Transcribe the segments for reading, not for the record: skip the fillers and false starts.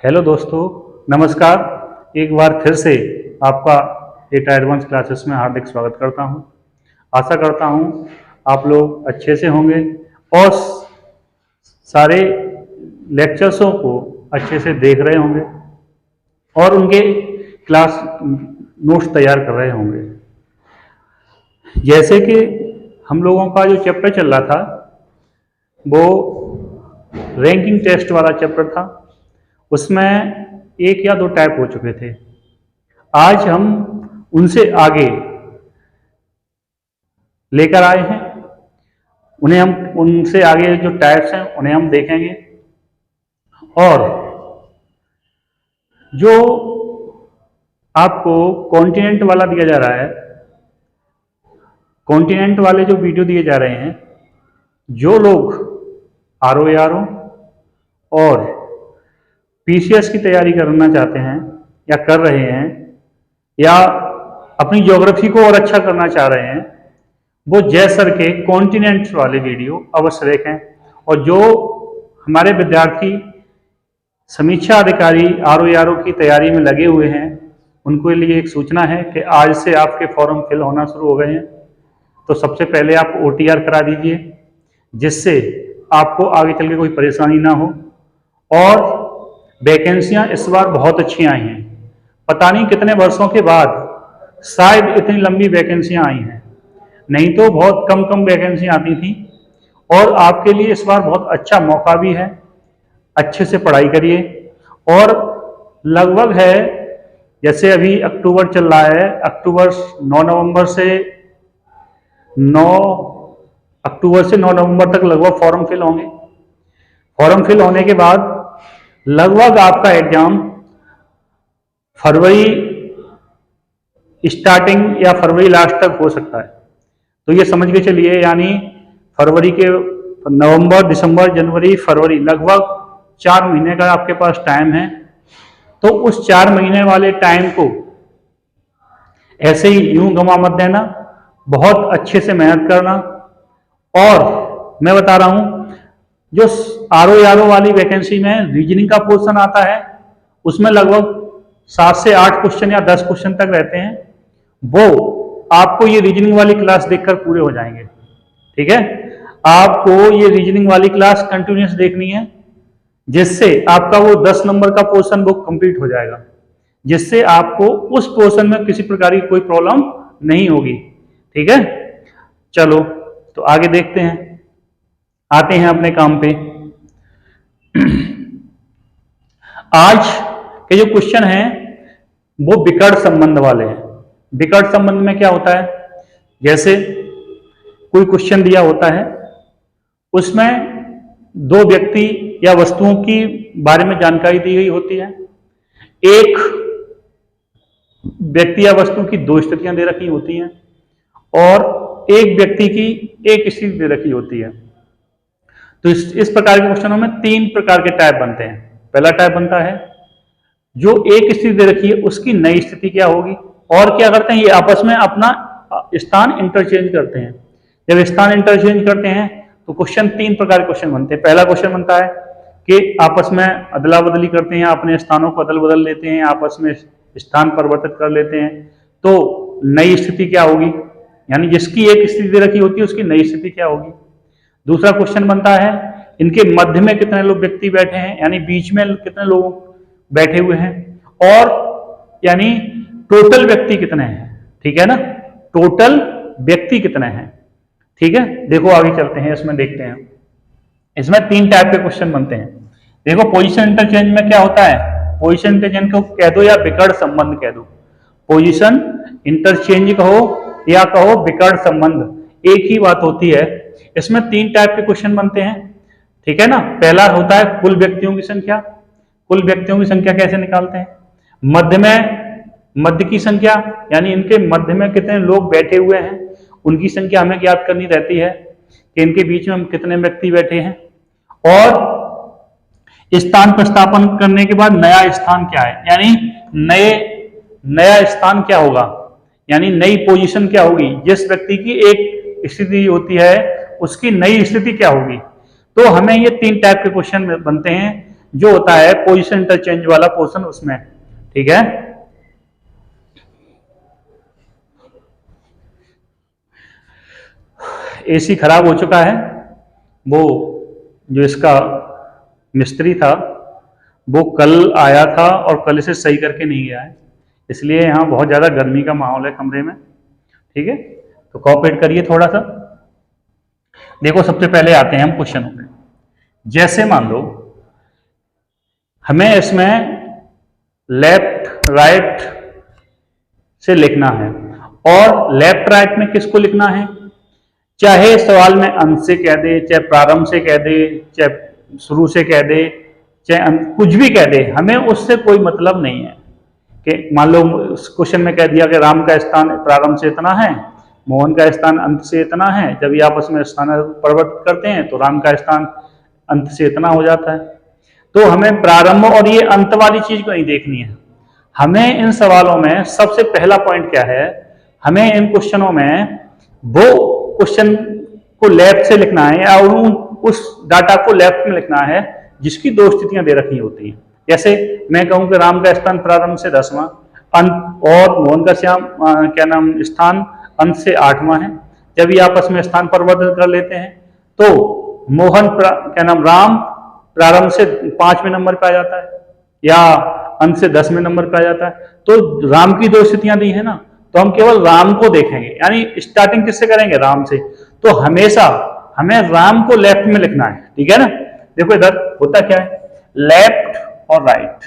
Hello दोस्तों, नमस्कार। एक बार फिर से आपका डेटा एडवांस क्लासेस में हार्दिक स्वागत करता हूं। आशा करता हूं आप लोग अच्छे से होंगे और सारे लेक्चर्सों को अच्छे से देख रहे होंगे और उनके क्लास नोट्स तैयार कर रहे होंगे। जैसे कि हम लोगों का जो चैप्टर चल रहा था वो रैंकिंग टेस्ट वाला चैप्टर था। उसमें एक या दो टाइप हो चुके थे। आज हम उनसे आगे लेकर आए हैं। उनसे आगे जो टाइप्स हैं उन्हें हम देखेंगे और जो आपको कॉन्टिनेंट वाला दिया जा रहा है, कॉन्टिनेंट वाले जो वीडियो दिए जा रहे हैं, जो लोग RO और PCS की तैयारी करना चाहते हैं या कर रहे हैं या अपनी ज्योग्राफी को और अच्छा करना चाह रहे हैं, वो जय सर के कॉन्टिनेंट्स वाले वीडियो अवश्य देखें। और जो हमारे विद्यार्थी समीक्षा अधिकारी RO की तैयारी में लगे हुए हैं, उनके लिए एक सूचना है कि आज से आपके फॉर्म फिल होना शुरू हो गए हैं। तो सबसे पहले आप OTR करा दीजिए, जिससे आपको आगे चल के कोई परेशानी ना हो। और वैकेंसियां इस बार बहुत अच्छी आई हैं। पता नहीं कितने वर्षों के बाद शायद इतनी लंबी वैकेंसियां आई हैं, नहीं तो बहुत कम कम वैकेंसियां आती थी। और आपके लिए इस बार बहुत अच्छा मौका भी है। अच्छे से पढ़ाई करिए और लगभग है, जैसे अभी अक्टूबर चल रहा है, अक्टूबर 9 नवंबर से 9 अक्टूबर से 9 नवंबर तक लगभग फॉर्म फिल होंगे। फॉर्म फिल होने के बाद लगभग आपका एग्जाम फरवरी स्टार्टिंग या फरवरी लास्ट तक हो सकता है। तो ये समझ के चलिए, यानी फरवरी के नवंबर, दिसंबर, जनवरी, फरवरी, लगभग 4 महीने का आपके पास टाइम है। तो उस 4 महीने वाले टाइम को ऐसे ही यूं गंवा मत देना, बहुत अच्छे से मेहनत करना। और मैं बता रहा हूं, जो RO वाली वैकेंसी में रीजनिंग का पोर्शन आता है, उसमें लगभग 7 से 8 क्वेश्चन या 10 क्वेश्चन तक रहते हैं। वो आपको ये रीजनिंग वाली क्लास देखकर पूरे हो जाएंगे। ठीक है, आपको ये रीजनिंग वाली क्लास कंटिन्यूस देखनी है, जिससे आपका वो 10 नंबर का पोर्शन वो कंप्लीट हो जाएगा, जिससे आपको उस पोर्शन में किसी प्रकार की कोई प्रॉब्लम नहीं होगी। ठीक है, चलो तो आगे देखते हैं, आते हैं अपने काम पे। आज के जो क्वेश्चन हैं वो विकर्ण संबंध वाले हैं। विकर्ण संबंध में क्या होता है, जैसे कोई क्वेश्चन दिया होता है, उसमें दो व्यक्ति या वस्तुओं की बारे में जानकारी दी गई होती है। एक व्यक्ति या वस्तु की 2 स्थितियां दे रखी होती हैं और एक व्यक्ति की एक स्थिति दे रखी होती है। तो इस प्रकार के क्वेश्चनों में 3 प्रकार के टाइप बनते हैं। पहला टाइप बनता है जो एक स्थिति दे रखी है उसकी नई स्थिति क्या होगी, और क्या करते हैं, ये आपस में अपना स्थान इंटरचेंज करते हैं। जब स्थान इंटरचेंज करते हैं तो क्वेश्चन 3 प्रकार के क्वेश्चन बनते हैं। पहला क्वेश्चन बनता है कि आपस में अदला बदली करते हैं, अपने स्थानों को अदल बदल लेते हैं, आपस में स्थान परिवर्तित कर लेते हैं। तो नई स्थिति क्या होगी, यानी जिसकी एक स्थिति दे रखी होती है उसकी नई स्थिति क्या होगी। दूसरा क्वेश्चन बनता है इनके मध्य में कितने लोग व्यक्ति बैठे हैं, यानी बीच में कितने लोग बैठे हुए हैं, और यानी टोटल व्यक्ति कितने हैं। ठीक है ना, टोटल व्यक्ति कितने हैं। ठीक है, देखो आगे चलते हैं, इसमें देखते हैं। इसमें 3 टाइप के क्वेश्चन बनते हैं। देखो, पोजीशन इंटरचेंज में क्या होता है, पोजीशन इंटरचेंज को कह दो या विकर्ण संबंध कह दो। पोजीशन इंटरचेंज कहो या कहो विकर्ण संबंध, एक ही बात होती है। इसमें 3 टाइप के क्वेश्चन बनते हैं। ठीक है ना, पहला होता है कुल व्यक्तियों की संख्या। कुल व्यक्तियों की संख्या कैसे निकालते हैं, मध्य में मध्य की संख्या, यानी इनके मध्य में कितने लोग बैठे हुए हैं उनकी संख्या हमें ज्ञात करनी रहती है कि इनके बीच में कितने व्यक्ति बैठे हैं। और स्थान प्रतिस्थापन करने के बाद नया स्थान क्या है, यानी नया स्थान क्या होगा, यानी नई पोजीशन क्या होगी। जिस व्यक्ति की एक स्थिति होती है उसकी नई स्थिति क्या होगी। तो हमें ये 3 टाइप के क्वेश्चन बनते हैं जो होता है पोजीशन इंटरचेंज वाला पोर्शन उसमें, ठीक है। एसी खराब हो चुका है, वो जो इसका मिस्त्री था वो कल आया था और कल इसे सही करके नहीं गया है, इसलिए यहाँ बहुत ज़्यादा गर्मी का माहौल है कमरे में, ठीक है। तो कोऑपरेट करिए थोड़ा सा। देखो सबसे पहले आते हैं हम क्वेश्चनों पे। जैसे मान लो हमें इसमें लेफ्ट राइट से लिखना है, और लेफ्ट राइट में किसको लिखना है, चाहे सवाल में अंत से कह दे, चाहे प्रारंभ से कह दे, चाहे शुरू से कह दे, चाहे कुछ भी कह दे, हमें उससे कोई मतलब नहीं है। कि मान लो क्वेश्चन में कह दिया कि राम का स्थान प्रारंभ से इतना है, मोहन का स्थान अंत से इतना है, जब ये आपस में स्थान परिवर्तित करते हैं तो राम का स्थान अंत से इतना हो जाता है। तो हमें प्रारंभ और ये अंत वाली चीज को नहीं देखनी है, हमें इन सवालों में सबसे पहला पॉइंट क्या है, हमें इन क्वेश्चनों में वो क्वेश्चन को लेफ्ट से लिखना है या उस डाटा को लेफ्ट में लिखना है जिसकी दो स्थितियां दे रखी होती हैं। जैसे मैं कहूं कि राम का स्थान प्रारंभ से 10वां अंत और मोहन का स्थान अंत से 8वां है। जब ये आपस में स्थान परिवर्तन कर लेते हैं तो राम प्रारंभ से 5वें नंबर पे आ जाता है या अंत से 10वें नंबर पे आ जाता है। तो राम की दो स्थितियां दी है ना, तो हम केवल राम को देखेंगे, यानी स्टार्टिंग किससे करेंगे, राम से। तो हमेशा हमें राम को लेफ्ट में लिखना है, ठीक है ना। देखो इधर होता क्या है, लेफ्ट और राइट,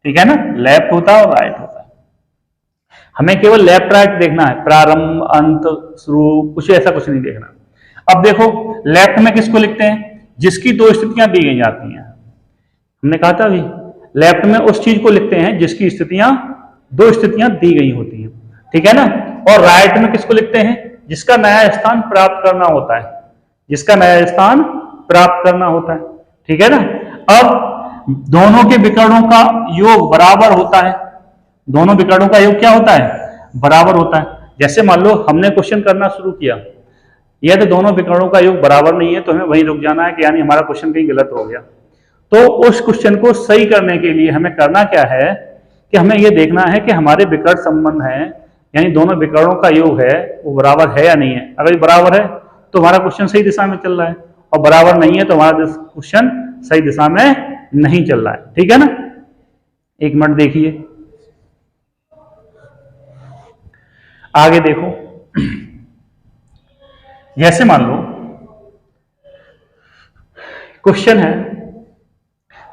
ठीक है ना, लेफ्ट होता है और राइट होता है। हमें केवल लेफ्ट राइट देखना है, प्रारंभ अंत शुरू कुछ ऐसा कुछ नहीं देखना। अब देखो लेफ्ट में किसको लिखते हैं, जिसकी दो स्थितियां दी गई जाती हैं। हमने कहा था अभी लेफ्ट में उस चीज को लिखते हैं जिसकी दो स्थितियां दी गई होती हैं, ठीक है ना। और राइट में किसको लिखते हैं, जिसका नया स्थान प्राप्त करना होता है, जिसका नया स्थान प्राप्त करना होता है, ठीक है ना। अब दोनों के विकर्णों का योग बराबर होता है, दोनों विकर्णों का योग क्या होता है, बराबर होता है। जैसे मान लो हमने क्वेश्चन करना शुरू किया, यह तो दोनों विकर्णों का योग बराबर नहीं है, तो हमें वहीं रुक जाना है कि यानी हमारा क्वेश्चन कहीं गलत हो गया। तो उस क्वेश्चन को सही करने के लिए हमें करना क्या है कि हमें यह देखना है कि हमारे विकर्ण संबंध हैं, यानी दोनों विकर्णों का योग है वो बराबर है या नहीं है। अगर ये बराबर है तो हमारा क्वेश्चन सही दिशा में चल रहा है, और बराबर नहीं है तो हमारा क्वेश्चन सही दिशा में नहीं चल रहा है, ठीक है ना। एक मिनट देखिए आगे देखो। जैसे मान लो क्वेश्चन है,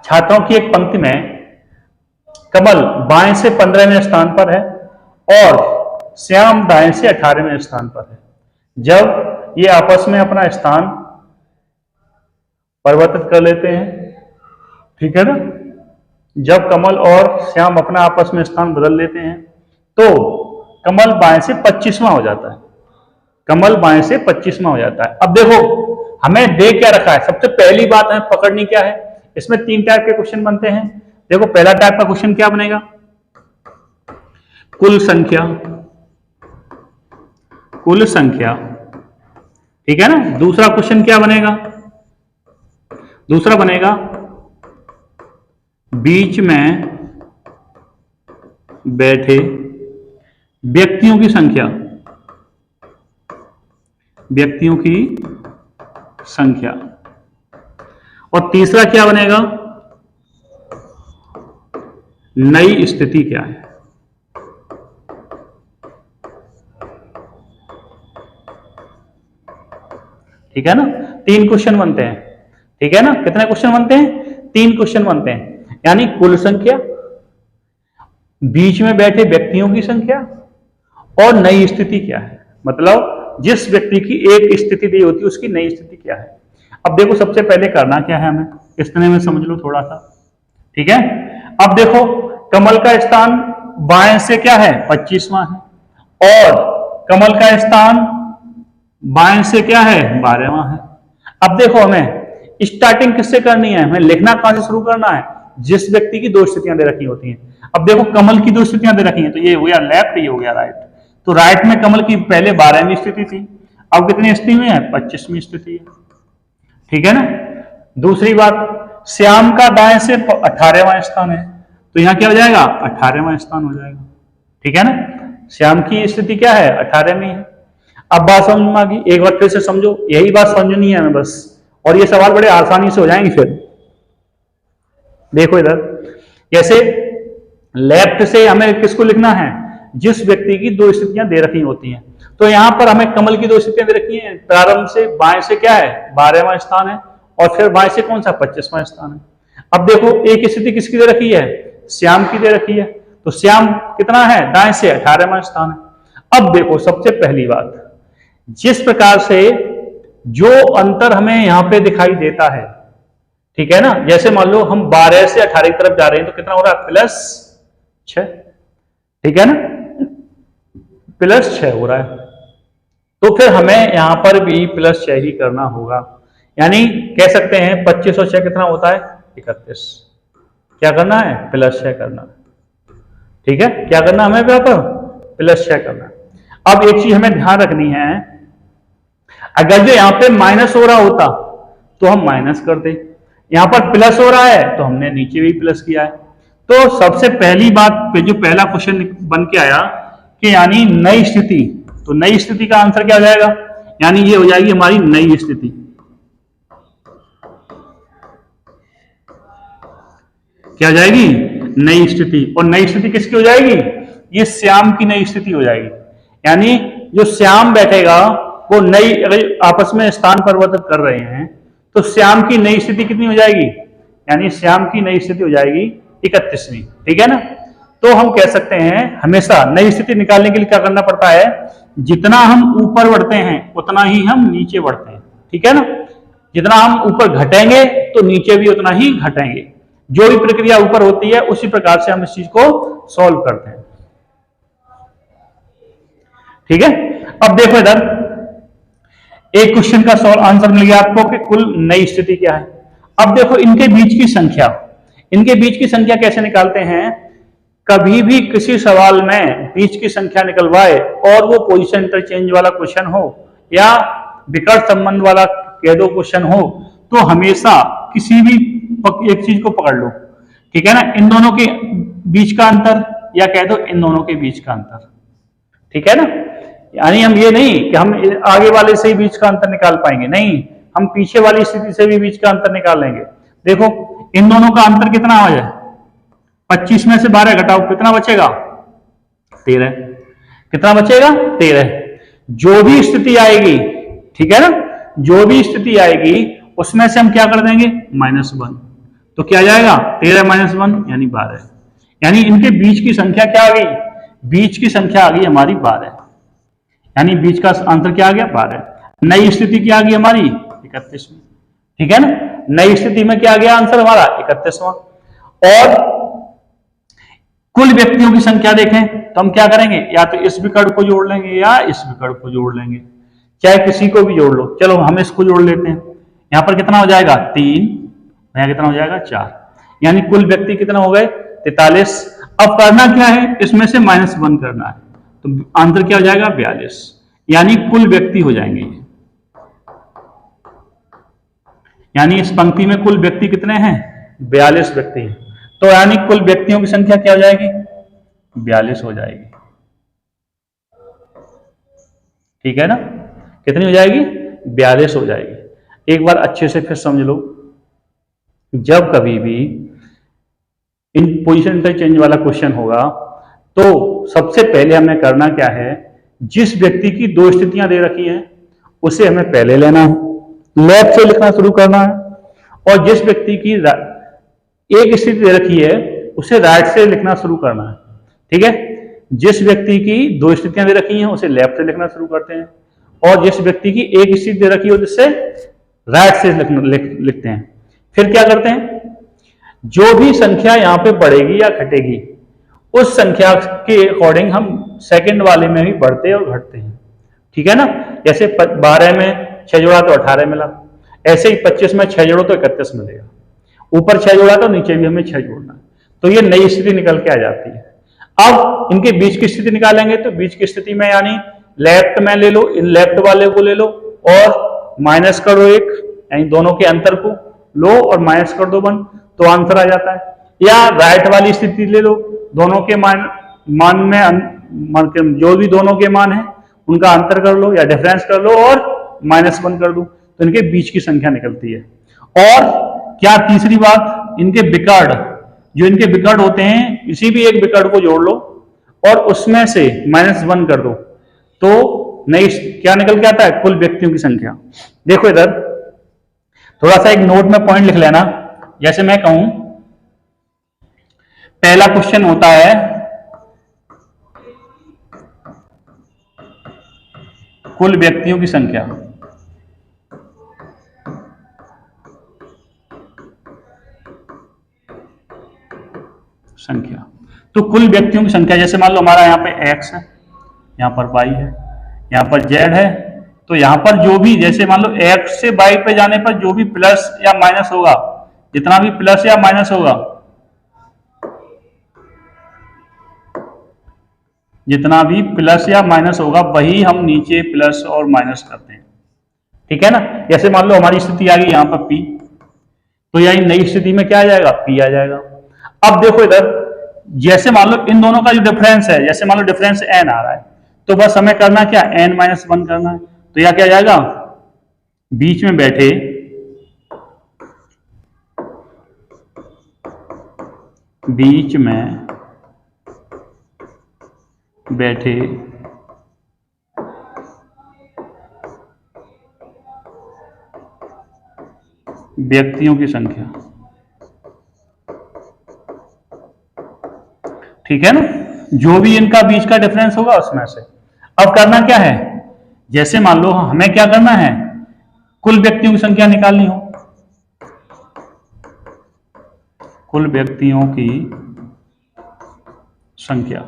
छात्रों की एक पंक्ति में कमल बाएं से 15वें स्थान पर है और श्याम दाएं से 18वें स्थान पर है। जब ये आपस में अपना स्थान परिवर्तित कर लेते हैं, ठीक है ना, जब कमल और श्याम अपना आपस में स्थान बदल लेते हैं तो कमल बाएं से 25वां हो जाता है, कमल बाएं से 25वां हो जाता है। अब देखो हमें दे क्या रखा है, सबसे पहली बात है पकड़नी क्या है, इसमें 3 टाइप के क्वेश्चन बनते हैं। देखो पहला टाइप का क्वेश्चन क्या बनेगा, कुल संख्या, कुल संख्या, ठीक है ना। दूसरा क्वेश्चन क्या बनेगा, दूसरा बनेगा बीच में बैठे व्यक्तियों की संख्या, व्यक्तियों की संख्या। और तीसरा क्या बनेगा, नई स्थिति क्या है। ठीक है ना, 3 क्वेश्चन बनते हैं, ठीक है ना। कितने क्वेश्चन बनते हैं, 3 क्वेश्चन बनते हैं, यानी कुल संख्या, बीच में बैठे व्यक्तियों की संख्या और नई स्थिति क्या है, मतलब जिस व्यक्ति की एक स्थिति दी होती है उसकी नई स्थिति क्या है। अब देखो सबसे पहले करना क्या है हमें, इस तरह में समझ लो थोड़ा सा, ठीक है। अब देखो कमल का स्थान बाएं से क्या है, 25वां है, और कमल का स्थान बाएं से क्या है, 12वां है। अब देखो हमें स्टार्टिंग किससे करनी है, हमें लिखना कहां से शुरू करना है, जिस व्यक्ति की 2 स्थितियां दे रखी होती हैं। अब देखो कमल की 2 स्थितियां दे रखी हैं, तो ये हो गया लेफ्ट, ये हो गया राइट। तो राइट में कमल की पहले 12वीं स्थिति थी, अब कितनी स्थिति में है, 25वीं स्थिति है, ठीक है ना। दूसरी बात श्याम का दाएं से 18वां स्थान है, तो यहां क्या हो जाएगा 18वां स्थान हो जाएगा। ठीक है ना, श्याम की स्थिति क्या है 18वीं है। अब बात समझ में आ गई, एक बार फिर से समझो, यही बात समझनी है हमें बस, और ये सवाल बड़े आसानी से हो जाएंगे। फिर देखो इधर, जैसे लेफ्ट से हमें किसको लिखना है, जिस व्यक्ति की दो स्थितियां दे रखी होती हैं। तो यहां पर हमें कमल की दो स्थितियां दे रखी हैं, प्रारंभ से बाएं से क्या है 12वां स्थान है, और फिर बाएं से कौन सा 25वां स्थान है। अब देखो एक स्थिति किसकी दे रखी है, श्याम की दे रखी है, तो श्याम कितना है दाएं से 18वां स्थान है। अब देखो सबसे पहली बात, जिस प्रकार से जो अंतर हमें यहां पे दिखाई देता है, ठीक है ना, जैसे मान लो हम 12 से 18 की तरफ जा रहे हैं, तो कितना हो रहा है +6, ठीक है ना, +6 हो रहा है। तो फिर हमें यहां पर भी +6 ही करना होगा, यानी कह सकते हैं 25 और 6 कितना होता है 31। क्या करना है +6 करना, ठीक है, क्या करना हमें यहाँ पर +6 करना। अब एक चीज हमें ध्यान रखनी है, अगर जो यहां पे माइनस हो रहा होता तो हम माइनस कर दे, यहां पर प्लस हो रहा है तो हमने नीचे भी प्लस किया है। तो सबसे पहली बात पे जो पहला क्वेश्चन बन के आया कि यानी नई स्थिति, तो नई स्थिति का आंसर क्या हो जाएगा, यानी ये हो जाएगी हमारी नई स्थिति। क्या हो जाएगी नई स्थिति, और नई स्थिति किसकी हो जाएगी, ये श्याम की नई स्थिति हो जाएगी। यानी जो श्याम बैठेगा वो नई, अगर आपस में स्थान परिवर्तन कर रहे हैं तो श्याम की नई स्थिति कितनी हो जाएगी, यानी श्याम की नई स्थिति हो जाएगी 31वीं। ठीक है ना, तो हम कह सकते हैं हमेशा नई स्थिति निकालने के लिए क्या करना पड़ता है, जितना हम ऊपर बढ़ते हैं उतना ही हम नीचे बढ़ते हैं। ठीक है ना, जितना हम ऊपर घटेंगे तो नीचे भी उतना ही घटेंगे। जो भी प्रक्रिया ऊपर होती है उसी प्रकार से हम इस चीज को सॉल्व करते हैं। ठीक है, अब देखो इधर एक क्वेश्चन का सॉल्व आंसर मिल गया आपको कि कुल नई स्थिति क्या है। अब देखो इनके बीच की संख्या, इनके बीच की संख्या कैसे निकालते हैं, कभी भी किसी सवाल में बीच की संख्या निकलवाए और वो पोजीशन इंटरचेंज वाला क्वेश्चन हो या विकर्ण संबंध वाला कह दो क्वेश्चन हो, तो हमेशा किसी भी एक चीज को पकड़ लो। ठीक है ना, इन दोनों के बीच का अंतर या कह दो इन दोनों के बीच का अंतर। ठीक है ना, यानी हम ये नहीं कि हम आगे वाले से ही बीच का अंतर निकाल पाएंगे, नहीं, हम पीछे वाली स्थिति से भी बीच का अंतर निकाल लेंगे। देखो इन दोनों का अंतर कितना आ जाए, 25 में से 12 घटाओ कितना बचेगा 13, कितना बचेगा 13। जो भी स्थिति आएगी, ठीक है ना, जो भी स्थिति आएगी उसमें से हम क्या कर देंगे -1, तो क्या आ जाएगा 13 - 1 यानी 12। यानी इनके बीच की संख्या क्या आ गई, बीच की संख्या आ गई हमारी 12, यानी बीच का आंसर क्या आ गया 12। नई स्थिति क्या आ गई हमारी 31वीं। ठीक है ना, नई स्थिति में क्या आ गया आंसर हमारा 31वां। और कुल व्यक्तियों की संख्या देखें तो हम क्या करेंगे, या तो इस विकर्ण को जोड़ लेंगे या इस विकर्ण को जोड़ लेंगे, चाहे किसी को भी जोड़ लो। चलो हम इसको जोड़ लेते हैं, यहां पर कितना हो जाएगा 3, यहां कितना हो जाएगा 4, यानी कुल व्यक्ति कितना हो गए 43। अब करना क्या है, इसमें से -1 करना है, तो आंसर क्या हो जाएगा 42, यानी कुल व्यक्ति हो जाएंगे। यानी इस पंक्ति में कुल व्यक्ति कितने हैं 42 व्यक्ति हैं, तो यानी कुल व्यक्तियों की संख्या क्या हो जाएगी 42 हो जाएगी। ठीक है ना, कितनी हो जाएगी 42 हो जाएगी। एक बार अच्छे से फिर समझ लो, जब कभी भी इन पोजीशन इंटरचेंज वाला क्वेश्चन होगा तो सबसे पहले हमें करना क्या है, जिस व्यक्ति की दो स्थितियां दे रखी हैं उसे हमें पहले लेना है, लेफ्ट से लिखना शुरू करना है, और जिस व्यक्ति की एक स्थिति दे रखी है उसे राइट से लिखना शुरू करना है। ठीक है, जिस व्यक्ति की दो स्थितियां दे रखी हैं उसे लेफ्ट से लिखना शुरू करते हैं, और जिस व्यक्ति की एक स्थिति दे रखी है उसे राइट से लिखते हैं। फिर क्या करते हैं, जो भी संख्या यहां पे बढ़ेगी या घटेगी उस संख्या के अकॉर्डिंग हम सेकंड वाले में भी बढ़ते और घटते हैं। ठीक है ना, जैसे 12 में 6 जोड़ा तो 18 मिला, ऐसे ही 25 में 6 जोड़ो तो 31 मिलेगा, ऊपर 6 जोड़ा तो नीचे भी हमें 6 जोड़ना है, तो ये नई स्थिति निकल के आ जाती है। अब इनके बीच की स्थिति निकालेंगे, तो बीच की स्थिति में यानी लेफ्ट में ले लो, इन लेफ्ट वाले को ले लो और माइनस करो 1, यानी दोनों के अंतर को, लो और माइनस कर दो 1, तो आंसर आ जाता है। या राइट वाली स्थिति ले लो, दोनों के मान में जो भी दोनों के मान है उनका अंतर कर लो या डिफरेंस कर लो और -1 कर दो, तो इनके बीच की संख्या निकलती है। और क्या तीसरी बात, इनके विकर्ण, जो इनके विकर्ण होते हैं, किसी भी एक विकर्ण को जोड़ लो और उसमें से -1 कर दो, तो नई क्या निकल के आता है, कुल व्यक्तियों की संख्या। देखो इधर थोड़ा सा एक नोट में पॉइंट लिख लेना। जैसे मैं कहूं, पहला क्वेश्चन होता है कुल व्यक्तियों की संख्या, तो कुल व्यक्तियों की संख्या, जैसे मान लो हमारा यहाँ पे x है, यहाँ पर y है, यहाँ पर z है, तो यहाँ पर जो भी, जैसे मान लो x से y पे जाने पर जो भी प्लस या माइनस होगा, जितना भी प्लस या माइनस होगा, जितना भी प्लस या माइनस होगा वही हम नीचे प्लस और माइनस करते हैं, ठीक है ना। जैसे मान लो हमारी स्थिति आ गई यहाँ पर p, तो यही नई स्थिति में क्या आ जाएगा, p आ जाएगा। अब देखो इधर, जैसे मान लो इन दोनों का जो डिफरेंस है, जैसे मान लो डिफरेंस n आ रहा है, तो बस हमें करना क्या, n-1 करना है। तो यह क्या जाएगा, बीच में बैठे व्यक्तियों की संख्या, ठीक है ना, जो भी इनका बीच का डिफरेंस होगा उसमें से। अब करना क्या है, जैसे मान लो हमें क्या करना है, कुल व्यक्तियों की संख्या निकालनी हो, कुल व्यक्तियों की संख्या,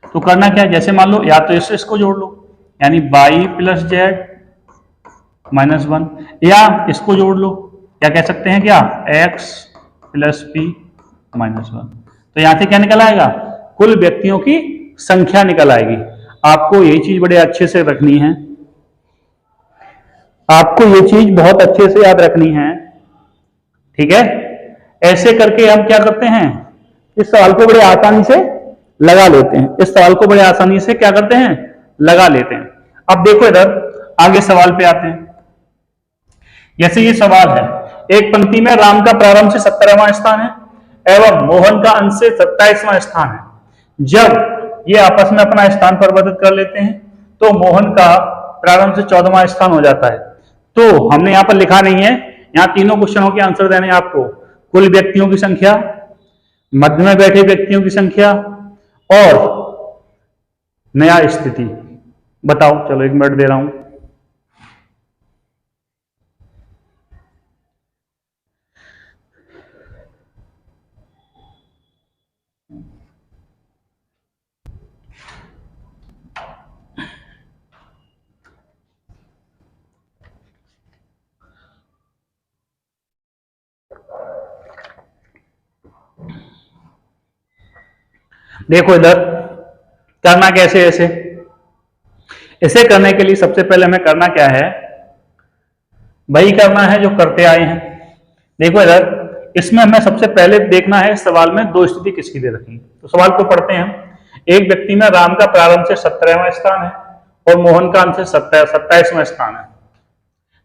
तो करना क्या है, जैसे मान लो या तो इसको जोड़ लो, यानी y प्लस जेड -1, या इसको जोड़ लो, क्या कह सकते हैं, क्या x प्लस p -1। तो यहां से क्या निकल आएगा, कुल व्यक्तियों की संख्या निकल आएगी। आपको ये चीज बड़े अच्छे से रखनी है, आपको ये चीज बहुत अच्छे से याद रखनी है, ठीक है। ऐसे करके हम क्या करते हैं, इस सवाल को बड़े आसानी से लगा लेते हैं, इस सवाल को बड़े आसानी से क्या करते हैं, लगा लेते हैं। अब देखो इधर आगे सवाल पे आते हैं। जैसे ये सवाल है, एक पंक्ति में राम का प्रारंभ से 17वां स्थान है एवं मोहन का अंश से 27वां स्थान है। जब ये आपस में अपना स्थान परिवर्तित कर लेते हैं तो मोहन का प्रारंभ से 14वां स्थान हो जाता है। तो हमने यहां पर लिखा नहीं है, यहां तीनों क्वेश्चनों के आंसर देने हैं आपको। कुल व्यक्तियों की संख्या, मध्य में बैठे व्यक्तियों की संख्या और नया स्थिति। बताओ, चलो 1 मिनट दे रहा हूं। देखो इधर करना कैसे, ऐसे करने के लिए सबसे पहले हमें करना क्या है, वही करना है जो करते आए हैं। देखो इधर, इसमें हमें सबसे पहले देखना है सवाल में दो स्थिति किसकी दे रखी। तो सवाल को पढ़ते हैं। एक व्यक्ति में राम का प्रारंभ से 17वां स्थान है और मोहन का अंत से 27वां स्थान है।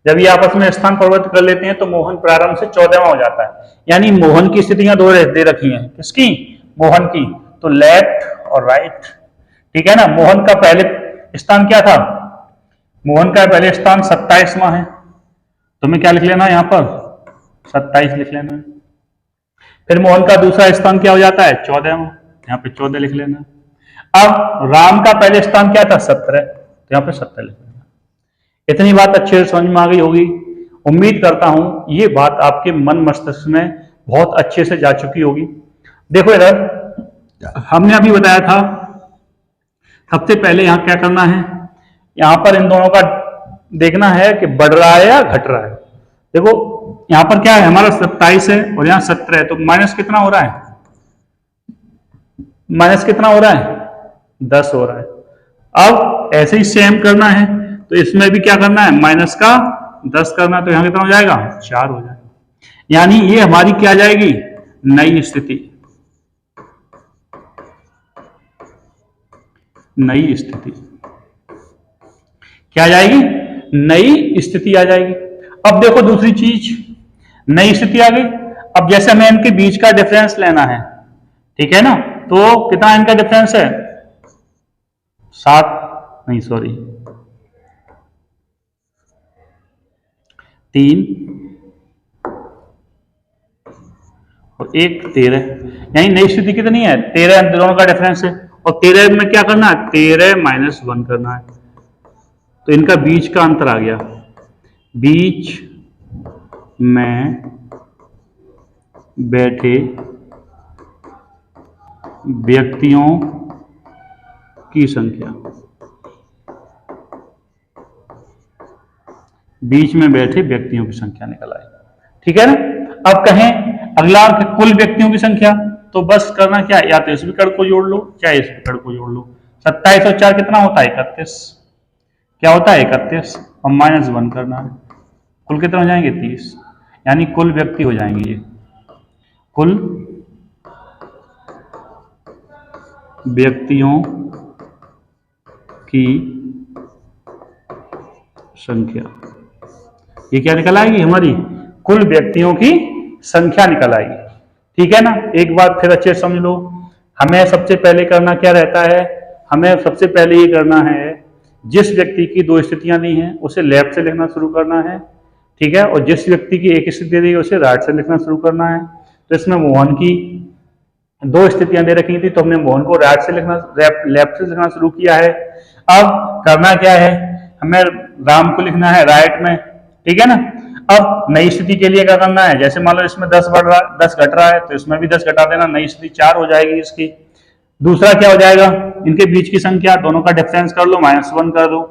जब ये आपस में स्थान परिवर्तित कर लेते हैं तो मोहन प्रारंभ से 14वां हो जाता है। यानी मोहन की स्थितियां दो दे रखी हैं। किसकी? मोहन की। तो लेफ्ट और राइट, ठीक है ना। मोहन का पहले स्थान क्या था? मोहन का पहले स्थान 27वां है, तुम्हें क्या लिख लेना है यहां पर 27 लिख लेना है। फिर मोहन का दूसरा स्थान क्या हो जाता है 14वां, यहाँ पे 14 लिख लेना। अब राम का पहले स्थान क्या था 17, तो यहाँ पे 17 लिख लेना। इतनी बात अच्छे से समझ में आ गई होगी। उम्मीद करता हूं ये बात आपके मन मस्तिष्क में बहुत अच्छे से जा चुकी होगी। देखो इधर हमने अभी बताया था, सबसे पहले यहां क्या करना है, यहां पर इन दोनों का देखना है कि बढ़ रहा है या घट रहा है। देखो यहां पर क्या है, हमारा 27 है और यहां 17 है, तो माइनस कितना हो रहा है? माइनस कितना हो रहा है? 10 हो रहा है। अब ऐसे ही सेम करना है, तो इसमें भी क्या करना है, माइनस का 10 करना है, तो यहां कितना हो जाएगा 4 हो जाएगा। यानी ये हमारी क्या जाएगी, नई स्थिति, नई स्थिति क्या जाएगी, नई स्थिति आ जाएगी। अब देखो दूसरी चीज, नई स्थिति आ गई। अब जैसे हमें इनके बीच का डिफरेंस लेना है, ठीक है ना, तो कितना इनका डिफरेंस है, 7 नहीं सॉरी 3 और 1 13, यानी नई स्थिति कितनी है, 13, दोनों का डिफरेंस है। और 13 में क्या करना है, 13 - 1 करना है। तो इनका बीच का अंतर आ गया, बीच में बैठे व्यक्तियों की संख्या, बीच में बैठे व्यक्तियों की संख्या निकल आई, ठीक है ना। अब कहें अगला कुल व्यक्तियों की संख्या, तो बस करना क्या, या तो इस विकर्ण को जोड़ लो चाहे इस विकर्ण को जोड़ लो। 27 और 4 कितना होता है, 31, क्या होता है 31, और -1 करना है। कुल कितने हो जाएंगे, 30, यानी कुल व्यक्ति हो जाएंगे ये, कुल व्यक्तियों की संख्या, ये क्या निकल आएगी, हमारी कुल व्यक्तियों की संख्या निकल आएगी, ठीक है ना। एक बात फिर अच्छे समझ लो, हमें सबसे पहले करना क्या रहता है, हमें सबसे पहले ये करना है, जिस व्यक्ति की 2 स्थितियां दी हैं उसे लेफ्ट से लिखना शुरू करना है, ठीक है, और जिस व्यक्ति की 1 स्थिति दी है उसे राइट से लिखना शुरू करना है। तो इसमें मोहन की 2 स्थितियां दे रखी थी, तो हमने मोहन को राइट से लिखना, लेफ्ट से लिखना शुरू किया है। अब करना क्या है, हमें राम को लिखना है राइट में, ठीक है ना। अब नई स्थिति के लिए क्या करना है, जैसे मान लो इसमें 10 बढ़ रहा, 10 घट रहा है, तो इसमें भी 10 घटा देना, नई स्थिति 4 हो जाएगी इसकी। दूसरा क्या हो जाएगा, इनके बीच की संख्या, दोनों का डिफरेंस कर लो, -1 कर दो,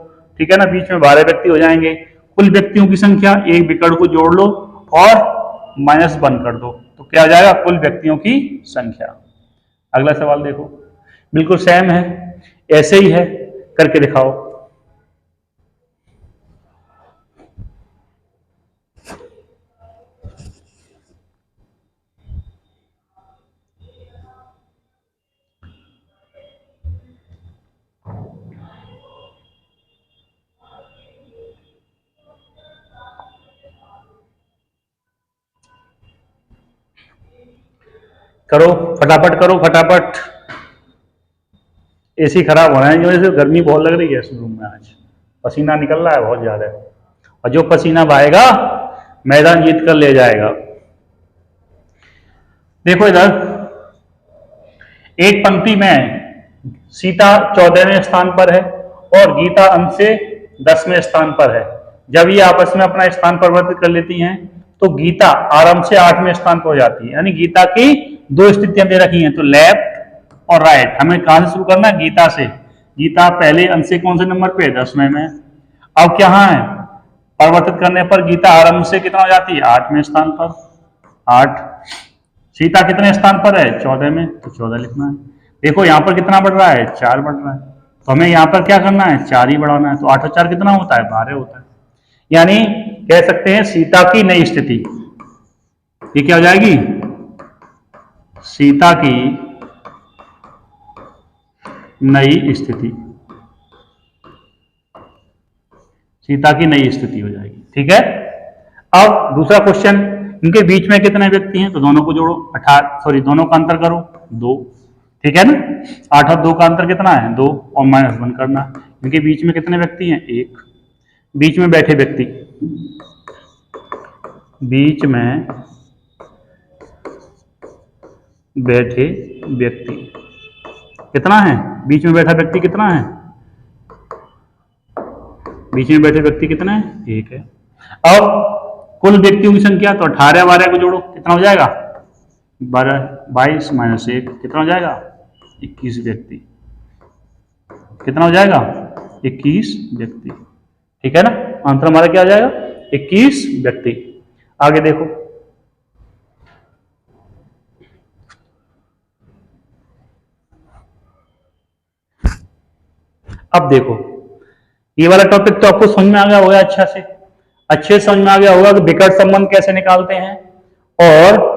ठीक है ना, बीच में 12 व्यक्ति हो जाएंगे। कुल व्यक्तियों की संख्या, एक विकर्ण को जोड़ लो और -1 कर दो, तो क्या हो जाएगा, कुल व्यक्तियों की संख्या। अगला सवाल देखो, बिल्कुल सेम है, ऐसे ही है, करके दिखाओ। करो फटाफट, करो फटाफट, एसी खराब हो रहा है, की वजह से गर्मी बहुत लग रही है इस रूम में, आज पसीना निकल रहा है बहुत ज्यादा, और जो पसीना बहाएगा मैदान जीत कर ले जाएगा। देखो इधर एक पंक्ति में सीता 14वें स्थान पर है और गीता अंश से 10वें स्थान पर है। जब ये आपस में अपना स्थान परिवर्तित कर लेती हैं तो गीता आराम से 8वें स्थान पर हो जाती है, यानी गीता की 2 स्थितियां दे रखी हैं, तो लेफ्ट और राइट। हमें कहां से शुरू करना है, गीता से। गीता पहले अंश से कौन से नंबर पे, 10वें में। अब क्या है, परिवर्तित करने पर गीता आरंभ से कितना हो जाती है, 8वें स्थान पर, 8। सीता कितने स्थान पर है, 14 में, तो 14 लिखना है। देखो यहाँ पर कितना बढ़ रहा है, 4 बढ़ रहा है, तो हमें यहाँ पर क्या करना है, 4 ही बढ़ाना है। तो 8 और 4 कितना होता है, 12 होता है। यानी कह सकते हैं सीता की नई स्थिति, ये क्या हो जाएगी, सीता की नई स्थिति, सीता की नई स्थिति हो जाएगी, ठीक है। अब दूसरा क्वेश्चन, इनके बीच में कितने व्यक्ति हैं, तो दोनों को जोड़ो, 18 दोनों का अंतर करो 2, ठीक है ना। 8 और 2 का अंतर कितना है, 2, और -1 करना। इनके बीच में कितने व्यक्ति हैं, 1। बीच में बैठे व्यक्ति, बीच में बैठे व्यक्ति कितना है, बीच में बैठा व्यक्ति कितना है, बीच में बैठे व्यक्ति कितना है, 1 है। अब कुल व्यक्तियों की संख्या, तो 18 12 को जोड़ो, कितना हो जाएगा, 12 22 -1 कितना हो जाएगा, 21 व्यक्ति। कितना हो जाएगा, 21 व्यक्ति, ठीक है ना। आंसर हमारा क्या हो जाएगा, 21 व्यक्ति। आगे देखो, अब देखो ये वाला टॉपिक तो आपको समझ में आ गया होगा, अच्छे से समझ में आ गया होगा कि विकर्ण संबंध कैसे निकालते हैं और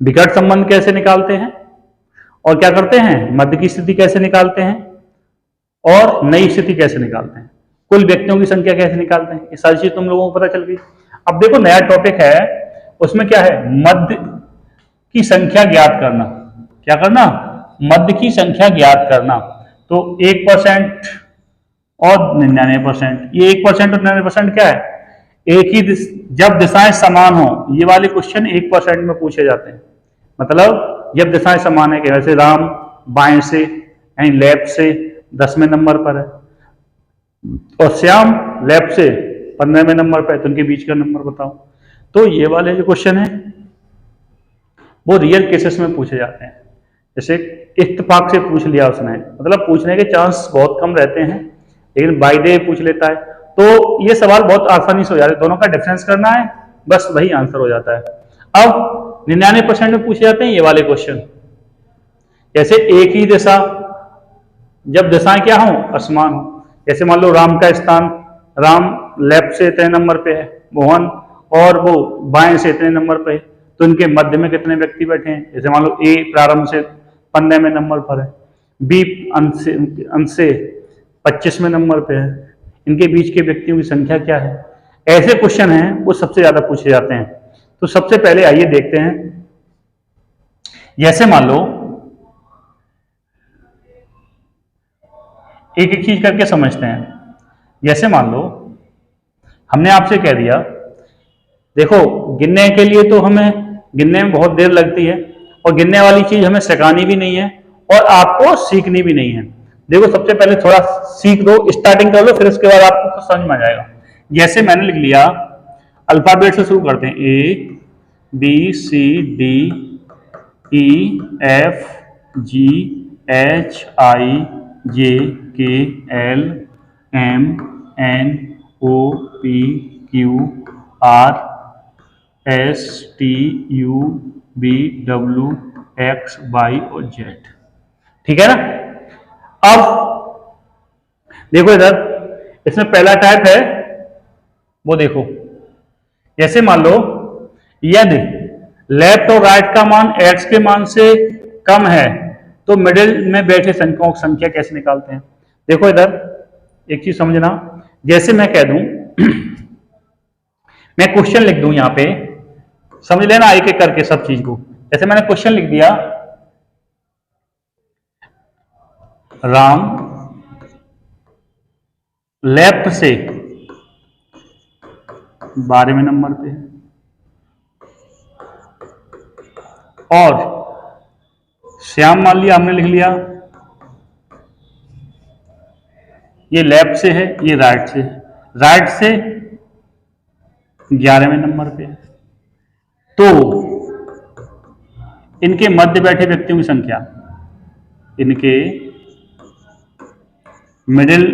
विकट संबंध कैसे निकालते हैं, और क्या करते हैं, मध्य की स्थिति कैसे निकालते हैं, और नई स्थिति कैसे निकालते हैं, कुल व्यक्तियों की संख्या कैसे निकालते हैं, ये सारी चीज तुम लोगों को पता चल गई। अब देखो नया टॉपिक है, उसमें क्या है, मध्य की संख्या ज्ञात करना। क्या करना, मध्य की संख्या ज्ञात करना। तो 1% और 99%, ये 1% और 99% क्या है, एक ही जब दिशाएं समान हो, ये वाले क्वेश्चन 1% में पूछे जाते हैं। मतलब जब दिशाएं समान है, जैसे राम बाएं से यानी लेफ्ट से 10वें नंबर पर है और श्याम लेफ्ट से 15वें नंबर पर है, तो उनके बीच का नंबर बताओ। तो ये वाले जो क्वेश्चन है वो रियल केसेस में पूछे जाते हैं। जैसे इत्तेफाक से पूछ लिया उसने, मतलब पूछने के चांस बहुत कम रहते हैं, लेकिन बाय डे पूछ लेता है, तो ये सवाल बहुत आसानी से हो जाता है। दोनों का डिफरेंस करना है, बस वही आंसर हो जाता है। अब 99% में पूछे जाते हैं ये वाले क्वेश्चन। जैसे एक ही दिशा, जब दिशाएं क्या हो, असमान हो। जैसे मान लो राम का स्थान, राम लेफ्ट से इतने नंबर पे है, मोहन और वो बाएं से इतने नंबर पे है, तो इनके मध्य में कितने व्यक्ति बैठे हैं। जैसे मान लो ए प्रारंभ से 15वें नंबर पर है, बी अंत से 25वें नंबर पे है, इनके बीच के व्यक्तियों की संख्या क्या है। ऐसे क्वेश्चन हैं वो सबसे ज्यादा पूछे जाते हैं। तो सबसे पहले आइए देखते हैं, जैसे मान लो एक एक चीज करके समझते हैं। जैसे मान लो हमने आपसे कह दिया, देखो गिनने के लिए तो हमें गिनने में बहुत देर लगती है, और गिनने वाली चीज हमें सिखानी भी नहीं है और आपको सीखनी भी नहीं है। देखो सबसे पहले थोड़ा सीख दो, स्टार्टिंग कर लो, फिर उसके बाद आपको तो समझ में आ जाएगा। जैसे मैंने लिख लिया, अल्फाबेट से शुरू करते हैं, a b c d e f g h I j k l m n o p q r s t u b डब्ल्यू एक्स वाई और जेड। ठीक है ना। अब देखो इधर, इसमें पहला टाइप है वो देखो, जैसे मान लो यदि लेफ्ट और राइट का मान एक्स के मान से कम है, तो मिडिल में बैठे संख्याओं की संख्या कैसे निकालते हैं। देखो इधर एक चीज समझना, जैसे मैं कह दूं मैं क्वेश्चन लिख दूं, यहां पे समझ लेना एक एक करके सब चीज को। जैसे मैंने क्वेश्चन लिख दिया, राम लेफ्ट से 12वें नंबर पे है और श्याम मान लिया हमने लिख लिया, ये लेफ्ट से है, ये राइट से है, राइट से 11वें नंबर पे है। तो इनके मध्य बैठे व्यक्तियों की संख्या, इनके मिडिल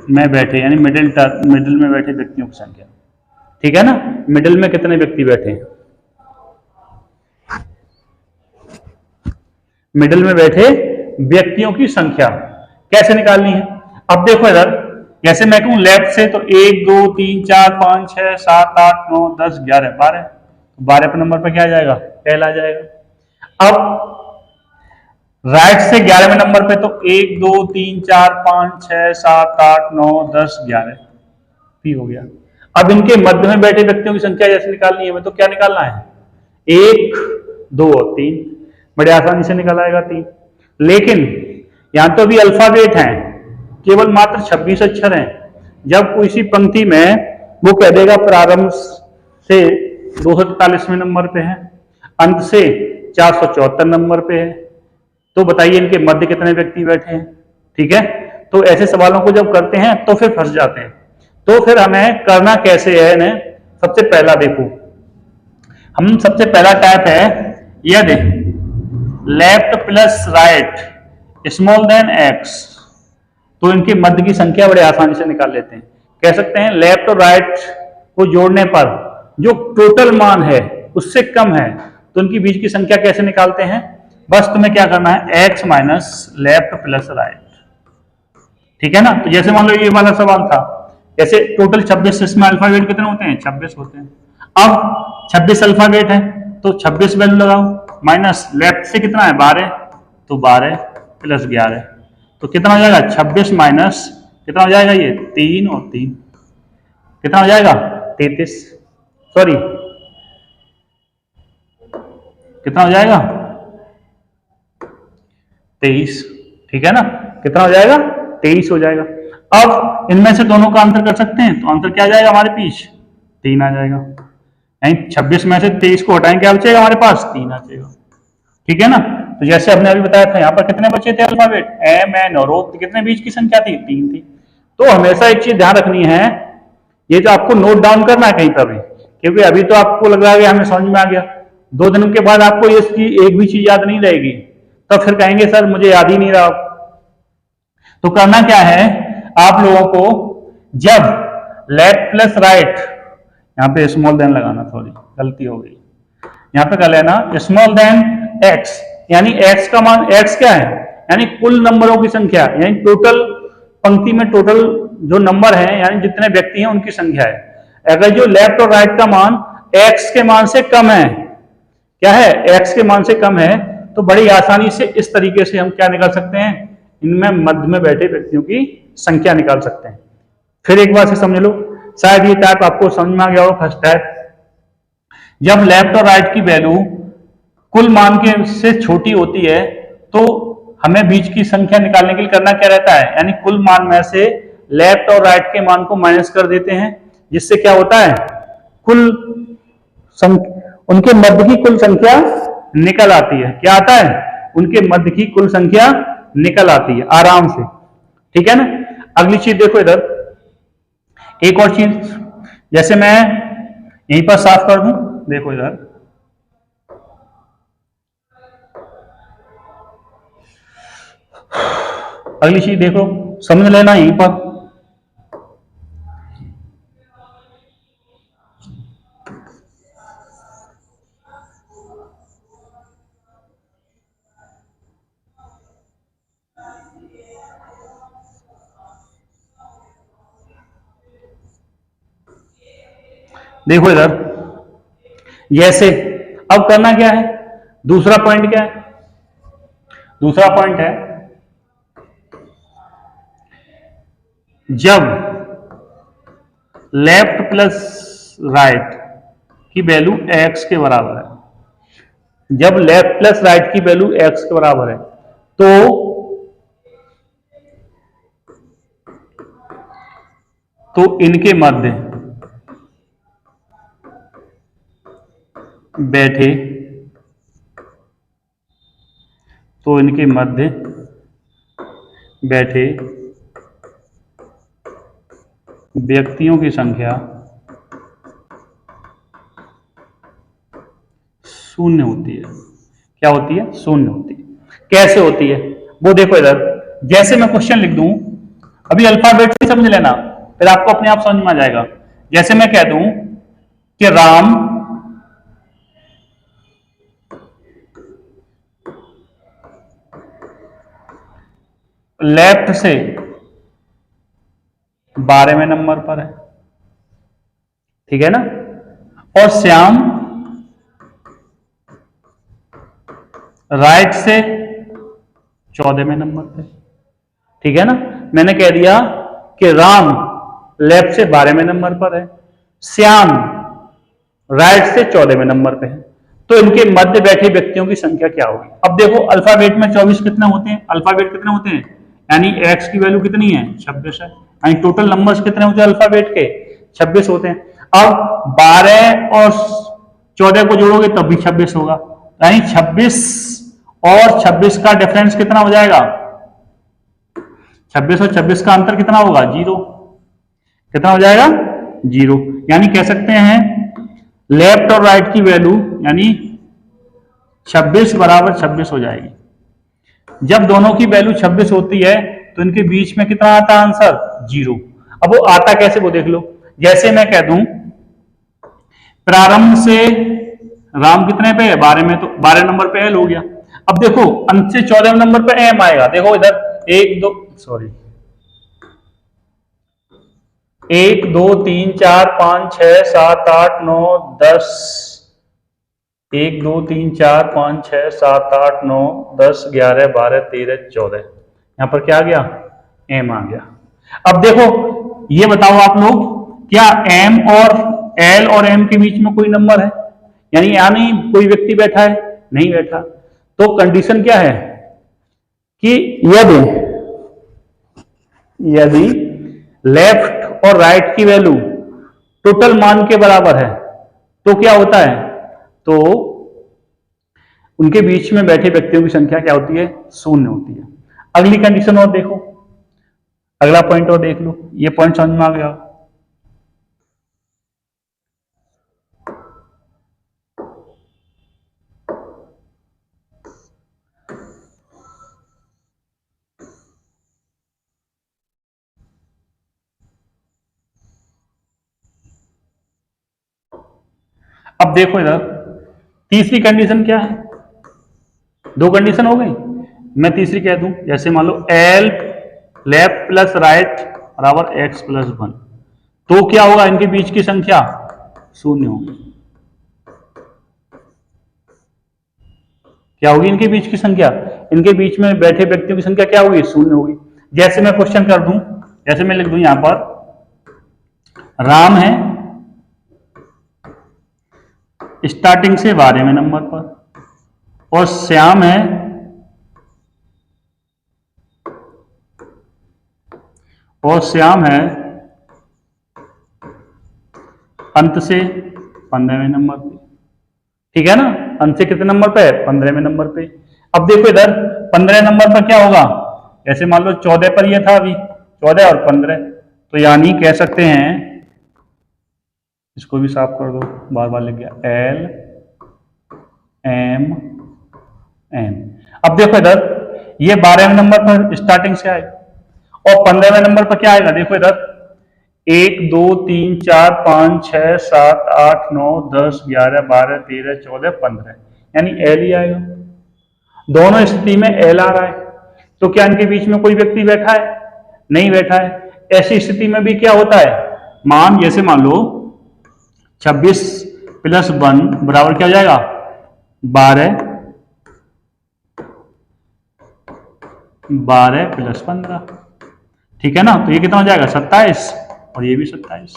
में बैठे यानी मिडिल में बैठे व्यक्तियों की संख्या। ठीक है ना, मिडिल में कितने व्यक्ति बैठे हैं, मिडिल में बैठे व्यक्तियों की संख्या कैसे निकालनी है। अब देखो इधर, जैसे मैं कहूं लेफ्ट से, तो 1 2 3 4 5 6 7 8 9 10 11 12, 12 नंबर पर क्या आ जाएगा, पहला आ जाएगा। अब राइट से 11वें नंबर पे, तो 1 2 3 4 5 6 7 8 9 10 11 पी हो गया। अब इनके मध्य में बैठे व्यक्तियों की संख्या जैसे निकालनी है, तो क्या निकालना है, 1 2 और 3, बड़े आसानी से निकल आएगा 3। लेकिन यहां तो भी अल्फाबेट हैं, केवल मात्र 26 अक्षर हैं। जब किसी पंक्ति में वो कह देगा प्रारंभ से 243वें नंबर पे है, अंत से 474 नंबर पे है, तो बताइए इनके मध्य कितने व्यक्ति बैठे हैं। ठीक है, तो ऐसे सवालों को जब करते हैं तो फिर फंस जाते हैं। तो फिर हमें करना कैसे है इन्हें, सबसे पहला देखो, हम सबसे पहला टाइप है यदि left plus right small then x, तो इनके मध्य की संख्या बड़े आसानी से निकाल लेते हैं। कह सकते हैं लेफ्ट और राइट को जोड़ने पर जो टोटल मान है उससे कम है, तो इनकी बीच की संख्या कैसे निकालते हैं। बस तुम्हें क्या करना है, x minus left plus right. ठीक है ना। तो जैसे मान लो ये वाला सवाल था, जैसे टोटल 26, इसमें अल्फाबेट कितने होते हैं, 26 होते हैं। अब 26 अल्फाबेट है तो 26 वैल्यू लगाओ, माइनस लेफ्ट से कितना है 12, तो 12 प्लस 11, तो कितना हो जाएगा 26 माइनस कितना हो जाएगा ये 3 और 3 कितना हो जाएगा 33, सॉरी कितना हो जाएगा 23, ठीक है ना, कितना हो जाएगा 23 हो जाएगा। अब इनमें से दोनों का अंतर कर सकते हैं, तो अंतर क्या आ जाएगा हमारे पीछे 3 आ जाएगा, यानी 26 में से 23 को हटाएंगे क्या बचेगा हमारे पास 3 आ जाएगा, ठीक है ना। तो जैसे हमने अभी बताया था यहाँ पर कितने बचे थे अल्फाबेट, एम एन और ओ, कितने बीच की संख्या थी 3 थी। तो हमेशा एक चीज ध्यान रखनी है, ये जो आपको नोट डाउन करना है कहीं पर भी, क्योंकि अभी तो आपको लग रहा है हमें समझ में आ गया, 2 दिन के बाद आपको इसकी एक भी चीज याद नहीं रहेगी, तो फिर कहेंगे सर मुझे याद ही नहीं रहा। तो करना क्या है आप लोगों को, जब लेफ्ट प्लस राइट, यहाँ पे स्मॉल देन लगाना, सॉरी गलती हो गई, यहाँ पे कर लेना स्मॉल देन एक्स, यानी एक्स का मान, एक्स क्या है यानी कुल नंबरों की संख्या, यानी टोटल पंक्ति में टोटल जो नंबर है यानी जितने व्यक्ति हैं उनकी संख्या है। अगर जो लेफ्ट और राइट का मान एक्स के मान से कम है, क्या है एक्स के मान से कम है, तो बड़ी आसानी से इस तरीके से हम क्या निकाल सकते हैं, इनमें मध्य में बैठे व्यक्तियों की संख्या निकाल सकते हैं। फिर एक बार से समझ लो, शायद ये टाइप आपको समझ में आ गया हो। फर्स्ट टाइप, जब लेफ्ट और राइट की वैल्यू कुल मान के से छोटी होती है तो हमें बीच की संख्या निकालने के लिए करना क्या रहता है, यानी कुल मान में से लेफ्ट और राइट के मान को माइनस कर देते हैं, जिससे क्या होता है कुल उनके मध्य की कुल संख्या निकल आती है। क्या आता है, उनके मध्य की कुल संख्या निकल आती है आराम से, ठीक है ना। अगली चीज देखो इधर, एक और चीज, जैसे मैं यहीं पर साफ कर दूं, देखो इधर अगली चीज देखो, समझ लेना यहीं पर, देखो इधर जैसे, अब करना क्या है, दूसरा पॉइंट क्या है, दूसरा पॉइंट है जब लेफ्ट प्लस राइट की वैल्यू एक्स के बराबर है, जब लेफ्ट प्लस राइट की वैल्यू एक्स के बराबर है तो इनके मध्य बैठे, तो इनके मध्य बैठे व्यक्तियों की संख्या शून्य होती है। क्या होती है, शून्य होती है। कैसे होती है वो देखो इधर, जैसे मैं क्वेश्चन लिख दूं, अभी अल्फाबेट से समझ लेना, फिर आपको अपने आप समझ में आ जाएगा। जैसे मैं कह दूं कि राम लेफ्ट से 12वें नंबर पर है, ठीक है ना, और श्याम राइट से 14वें नंबर पे, ठीक है ना। मैंने कह दिया कि राम लेफ्ट से 12वें नंबर पर है, श्याम राइट से 14वें नंबर पे है, तो इनके मध्य बैठे व्यक्तियों की संख्या क्या होगी। अब देखो अल्फाबेट में 24 कितने होते हैं, अल्फाबेट कितने होते हैं, यानी एक्स की वैल्यू कितनी है 26 है, यानी टोटल नंबर्स कितने होते हैं अल्फाबेट के 26 होते हैं। अब 12 और 14 को जोड़ोगे तब भी 26 होगा, यानी 26 और 26 का डिफरेंस कितना हो जाएगा, 26 और 26 का अंतर कितना होगा 0, कितना हो जाएगा 0। यानी कह सकते हैं लेफ्ट और राइट की वैल्यू यानी 26 बराबर 26 हो जाएगी। जब दोनों की वैल्यू 26 होती है तो इनके बीच में कितना आता है आंसर 0। अब वो आता कैसे वो देख लो, जैसे मैं कह दूं प्रारंभ से राम कितने पे है 12 में, तो 12 नंबर पे एल हो गया। अब देखो अंत से 14 नंबर पे एम आएगा, देखो इधर 1 2 सॉरी 1 2 3 4 5 6 7 8 9 10, 1 2 3 4 5 6 7 8 9 10 11 12 13 14, यहां पर क्या आ गया, एम आ गया। अब देखो ये बताओ आप लोग, क्या एम और एल और एम के बीच में कोई नंबर है, यानी यानी कोई व्यक्ति बैठा है, नहीं बैठा। तो कंडीशन क्या है कि यदि यदि लेफ्ट और राइट की वैल्यू टोटल मान के बराबर है तो क्या होता है, तो उनके बीच में बैठे व्यक्तियों की संख्या क्या होती है, शून्य होती है। अगली कंडीशन और देखो, अगला पॉइंट और देख लो, ये पॉइंट समझ में आ गया। अब देखो इधर तीसरी कंडीशन क्या है, दो कंडीशन हो गई, मैं तीसरी कह दूं, जैसे मान लो एल लेफ्ट प्लस राइट बराबर एक्स प्लस वन, तो क्या होगा, इनके बीच की संख्या शून्य होगी। क्या होगी इनके बीच की संख्या, इनके बीच में बैठे व्यक्तियों की संख्या क्या होगी, शून्य होगी। जैसे मैं क्वेश्चन कर दूं, जैसे मैं लिख दूं यहां पर राम है स्टार्टिंग से 12वें नंबर पर और श्याम है अंत से 15वें नंबर पे, ठीक है ना, अंत से कितने नंबर पे, 15वें नंबर पे। अब देखो इधर 15 नंबर पर क्या होगा, जैसे मान लो 14 पर ये था अभी, 14 और 15, तो यानी कह सकते हैं, इसको भी साफ कर दो, बार बार लिख गया, एल एम एन। अब देखो इधर ये 12वें नंबर पर स्टार्टिंग से आएगा और 15वें नंबर पर क्या आएगा, देखो इधर 1 2 3 4 5 6 7 8 9 10 11 12 13 14 15, यानी एल ही आएगा। दोनों स्थिति में एल आ रहा है, तो क्या इनके बीच में कोई व्यक्ति बैठा है, नहीं बैठा है। ऐसी स्थिति में भी क्या होता है, मान जैसे मान लो 26 प्लस 1 बराबर क्या हो जाएगा, 12 प्लस 15, ठीक है ना, तो ये कितना हो जाएगा, 27 और ये भी 27।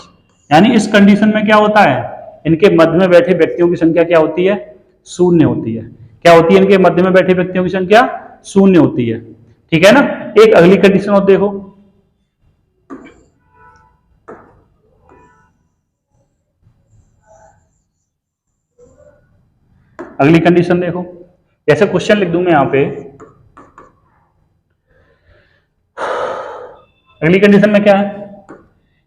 यानी इस कंडीशन में क्या होता है, इनके मध्य में बैठे व्यक्तियों की संख्या क्या होती है, शून्य होती है। क्या होती है, इनके मध्य में बैठे व्यक्तियों की संख्या शून्य होती है, ठीक है ना। एक अगली कंडीशन और देखो, अगली कंडीशन देखो, जैसे क्वेश्चन लिख दूं मैं यहां पे, अगली कंडीशन में क्या है,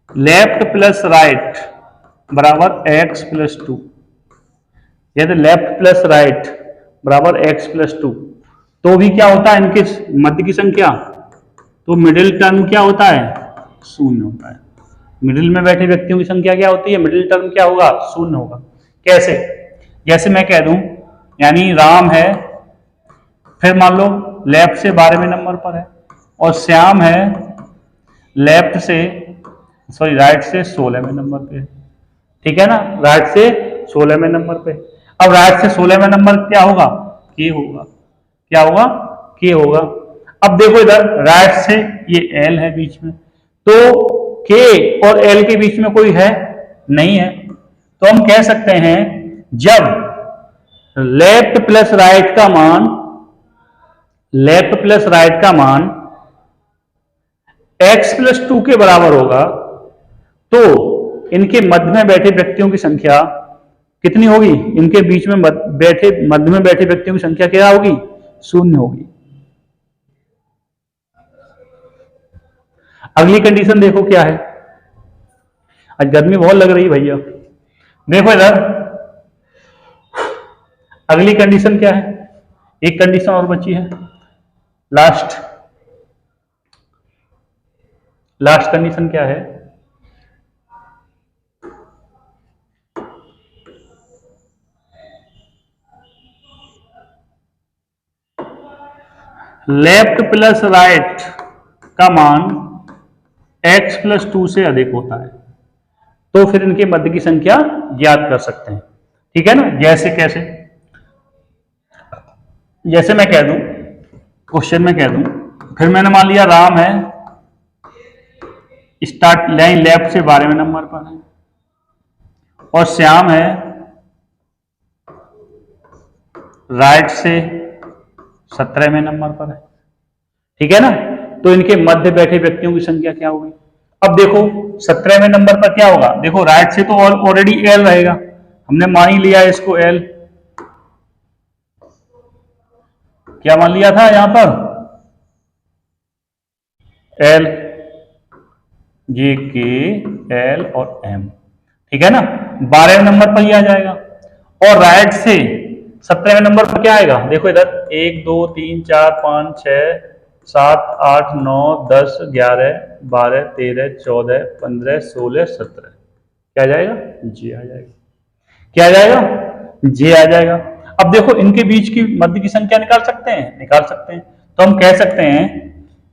लेफ्ट प्लस राइट बराबर एक्स प्लस टू, यदि लेफ्ट प्लस राइट बराबर एक्स प्लस टू, तो भी क्या होता है, इनके मध्य की संख्या, तो मिडिल टर्म क्या होता है, शून्य होता है। मिडिल में बैठे व्यक्तियों की संख्या क्या होती है, मिडिल टर्म क्या होगा, शून्य होगा। कैसे, जैसे मैं कह दूं, यानी राम है, फिर मान लो लेफ्ट से 12वें नंबर पर है और श्याम है राइट से 16वें नंबर पे, ठीक है ना, राइट से 16वें नंबर पे। अब राइट से 16वें नंबर क्या होगा, के होगा, क्या होगा, के होगा। अब देखो इधर राइट से ये एल है बीच में, तो के और एल के बीच में कोई है, नहीं है, तो हम कह सकते हैं जब लेफ्ट प्लस राइट का मान x प्लस टू के बराबर होगा, तो इनके मध्य में बैठे व्यक्तियों की संख्या कितनी होगी, इनके बीच में मध्य में बैठे व्यक्तियों की संख्या क्या होगी, शून्य होगी। अगली कंडीशन देखो क्या है, आज गर्मी बहुत लग रही है भैया। देखो इधर अगली कंडीशन क्या है, एक कंडीशन और बची है, लास्ट कंडीशन क्या है, लेफ्ट प्लस राइट का मान x प्लस 2 से अधिक होता है, तो फिर इनके मध्य की संख्या ज्ञात कर सकते हैं। ठीक है ना। जैसे कैसे, जैसे मैं कह दूं, क्वेश्चन में कह दूं, फिर मैंने मान लिया राम है, स्टार्ट लाइन लेफ्ट से 12वें नंबर पर है, और श्याम है राइट से 17वें नंबर पर है। ठीक है ना। तो इनके मध्य बैठे व्यक्तियों की संख्या क्या होगी। अब देखो 17वें नंबर पर क्या होगा, देखो राइट से तो ऑलरेडी एल रहेगा, हमने मान ही लिया इसको एल, क्या मान लिया था यहां पर, एल, जे के, एल और एम। ठीक है ना। 12वें नंबर पर ही आ जाएगा, और राइट से 17वें नंबर पर क्या आएगा, देखो इधर 1 2 3 4 5 6 7 8 9 10 11 12 13 14 15 16 17, क्या आ जाएगा, जे आ जाएगा। क्या आ जाएगा, जे आ जाएगा। अब देखो इनके बीच की मध्य की संख्या निकाल सकते हैं, निकाल सकते हैं। तो हम कह सकते हैं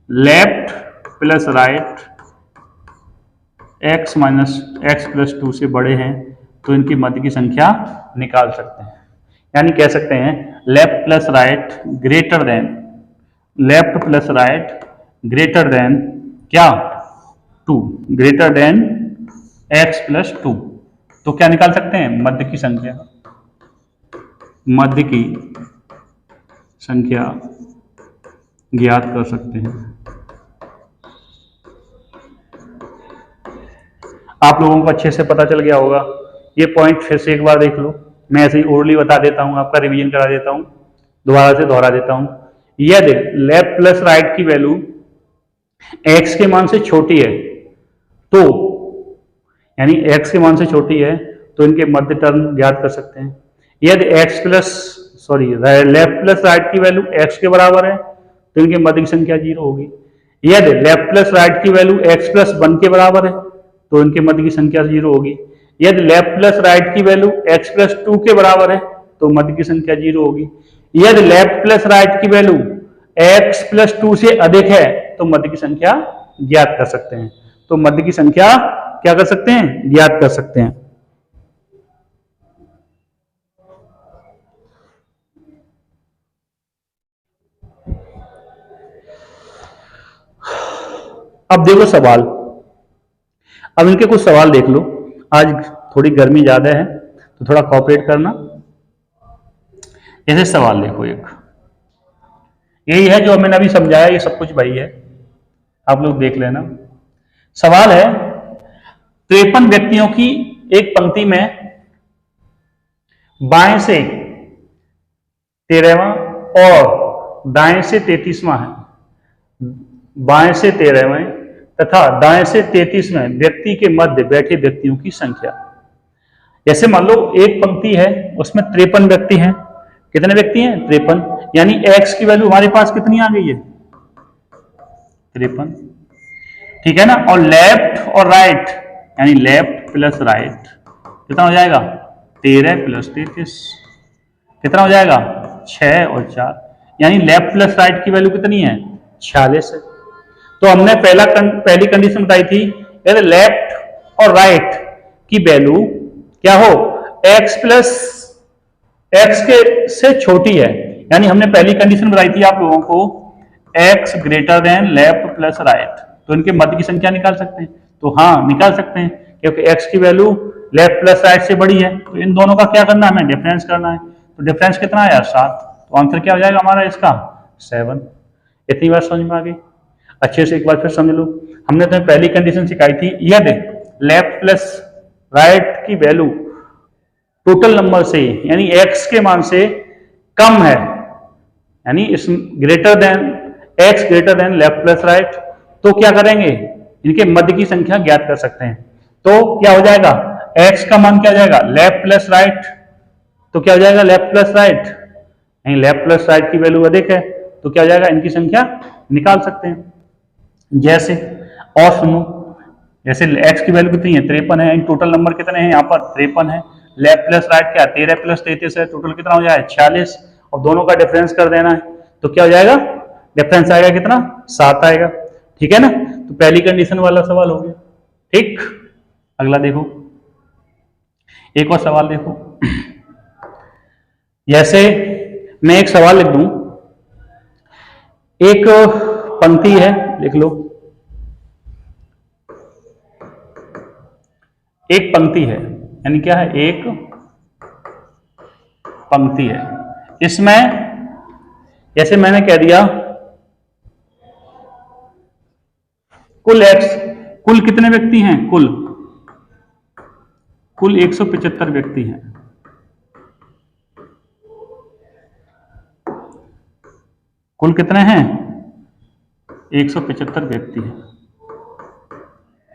left plus right x minus x plus 2 से बड़े हैं, तो इनकी मध्य की संख्या निकाल सकते हैं। यानी कह सकते हैं left plus right greater than, left plus right greater than क्या, 2, ग्रेटर देन x प्लस 2। तो क्या निकाल सकते हैं, मध्य की संख्या, मध्य की संख्या ज्ञात कर सकते हैं। आप लोगों को अच्छे से पता चल गया होगा। ये पॉइंट फिर से एक बार देख लो, मैं ऐसे ही ओरली बता देता हूं, आपका रिवीजन करा देता हूं, दोबारा से दोहरा देता हूं। यदि लेफ्ट प्लस राइट की वैल्यू x के मान से छोटी है, तो यानी x के मान से छोटी है, तो इनके मध्य टर्म ज्ञात कर सकते हैं। यदि लेफ्ट प्लस राइट की वैल्यू x के बराबर है, तो इनके मध्य की संख्या 0 होगी। यदि लेफ्ट प्लस राइट की वैल्यू x प्लस 1 के बराबर है, तो इनके मध्य की संख्या 0 होगी। यदि लेफ्ट प्लस राइट की वैल्यू x प्लस 2 के बराबर है, तो मध्य की संख्या 0 होगी। यदि लेफ्ट प्लस राइट की वैल्यू x प्लस 2 से अधिक है, तो मध्य की संख्या ज्ञात कर सकते हैं। तो मध्य की संख्या क्या कर सकते हैं, ज्ञात कर सकते हैं। अब देखो सवाल, अब इनके कुछ सवाल देख लो। आज थोड़ी गर्मी ज्यादा है, तो थोड़ा कोऑपरेट करना। ऐसे सवाल देखो, एक यही है जो मैंने अभी समझाया, ये सब कुछ वही है, आप लोग देख लेना। सवाल है 53 व्यक्तियों की एक पंक्ति में बाएं से 13वां और दाएं से 33वां है, बाएं से 13वें तथा दाएं से 33वें व्यक्ति के मध्य बैठे व्यक्तियों की संख्या। जैसे मान लो एक पंक्ति है, उसमें 53 व्यक्ति हैं। कितने व्यक्ति हैं, 53। यानी x की वैल्यू हमारे पास कितनी आ गई है, 53। ठीक है ना। और लेफ्ट और राइट, यानी लेफ्ट प्लस राइट कितना हो जाएगा, 13 प्लस 33 कितना हो जाएगा, 6 और 4। यानी लेफ्ट प्लस राइट की वैल्यू कितनी है, 46 है। तो हमने पहली कंडीशन बताई थी, यदि लेफ्ट और राइट की वैल्यू क्या हो, x प्लस एक्स के से छोटी है, यानी हमने पहली कंडीशन बताई थी आप लोगों को, x greater than left plus right, तो इनके मध्य की संख्या निकाल सकते हैं। तो हाँ निकाल सकते हैं, क्योंकि x की वैल्यू लेफ्ट प्लस राइट से बड़ी है, तो इन दोनों का क्या करना है, हमें डिफरेंस करना है। तो डिफरेंस कितना है, 7। तो आंसर क्या हो जाएगा हमारा इसका, 7। इतनी बात समझ में आ गई। अच्छे से एक बार फिर समझ लो, हमने तो पहली कंडीशन सिखाई थी, यदि लेफ्ट प्लस राइट की वैल्यू टोटल नंबर से यानी x के मान से कम है, यानी इस greater than x greater than left plus right, तो क्या करेंगे, इनके मध्य की संख्या ज्ञात कर सकते हैं। तो क्या हो जाएगा, x का मान क्या हो जाएगा, लेफ्ट प्लस राइट, तो क्या हो जाएगा, लेफ्ट प्लस राइट, यानी लेफ्ट प्लस राइट की वैल्यू अधिक है, तो क्या हो जाएगा, इनकी संख्या निकाल सकते हैं। जैसे और सुनो, जैसे x की वैल्यू कितनी है, 53 है, टोटल नंबर कितने हैं यहाँ पर, 53 है। लेफ्ट प्लस राइट क्या, 13 प्लस 33 है, टोटल कितना हो जाए, 46, और दोनों का डिफरेंस कर देना है। तो क्या हो जाएगा, डिफरेंस आएगा कितना, 7 आएगा। ठीक है ना। तो पहली कंडीशन वाला सवाल हो गया। ठीक, अगला देखो, एक और सवाल देखो। जैसे मैं एक सवाल लिख दूं, एक पंक्ति है, लिख लो, एक पंक्ति है, यानी क्या है, एक पंक्ति है। इसमें जैसे मैंने कह दिया कुल एक्स, कुल कितने व्यक्ति हैं, कुल 175 व्यक्ति हैं। कुल कितने हैं, 175 व्यक्ति हैं।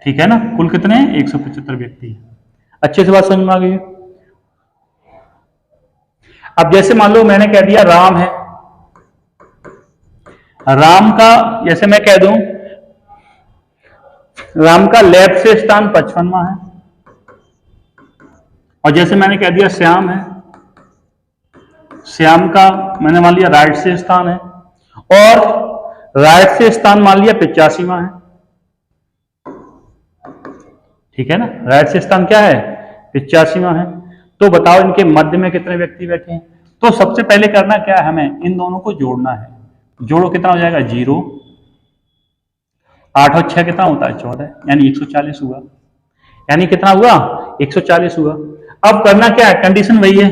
ठीक है ना, कुल कितने हैं, 175 व्यक्ति हैं। अच्छे से बात समझ में आ गई है। अब जैसे मान लो मैंने कह दिया राम है, राम का, जैसे मैं कह दूं राम का लेफ्ट से स्थान 55वां है, और जैसे मैंने कह दिया श्याम है, श्याम का मैंने मान लिया राइट से स्थान है, और राइट से स्थान मान लिया 85वां है। ठीक है ना, राइट से स्थान क्या है, 85वां है। तो बताओ इनके मध्य में कितने व्यक्ति बैठे हैं। तो सबसे पहले करना क्या है, हमें इन दोनों को जोड़ना है। जोड़ो, कितना हो जाएगा, 0, 8 और 6 कितना होता है, 14, यानी 140 हुआ। यानी कितना हुआ, 140 हुआ। अब करना क्या है, कंडीशन वही है,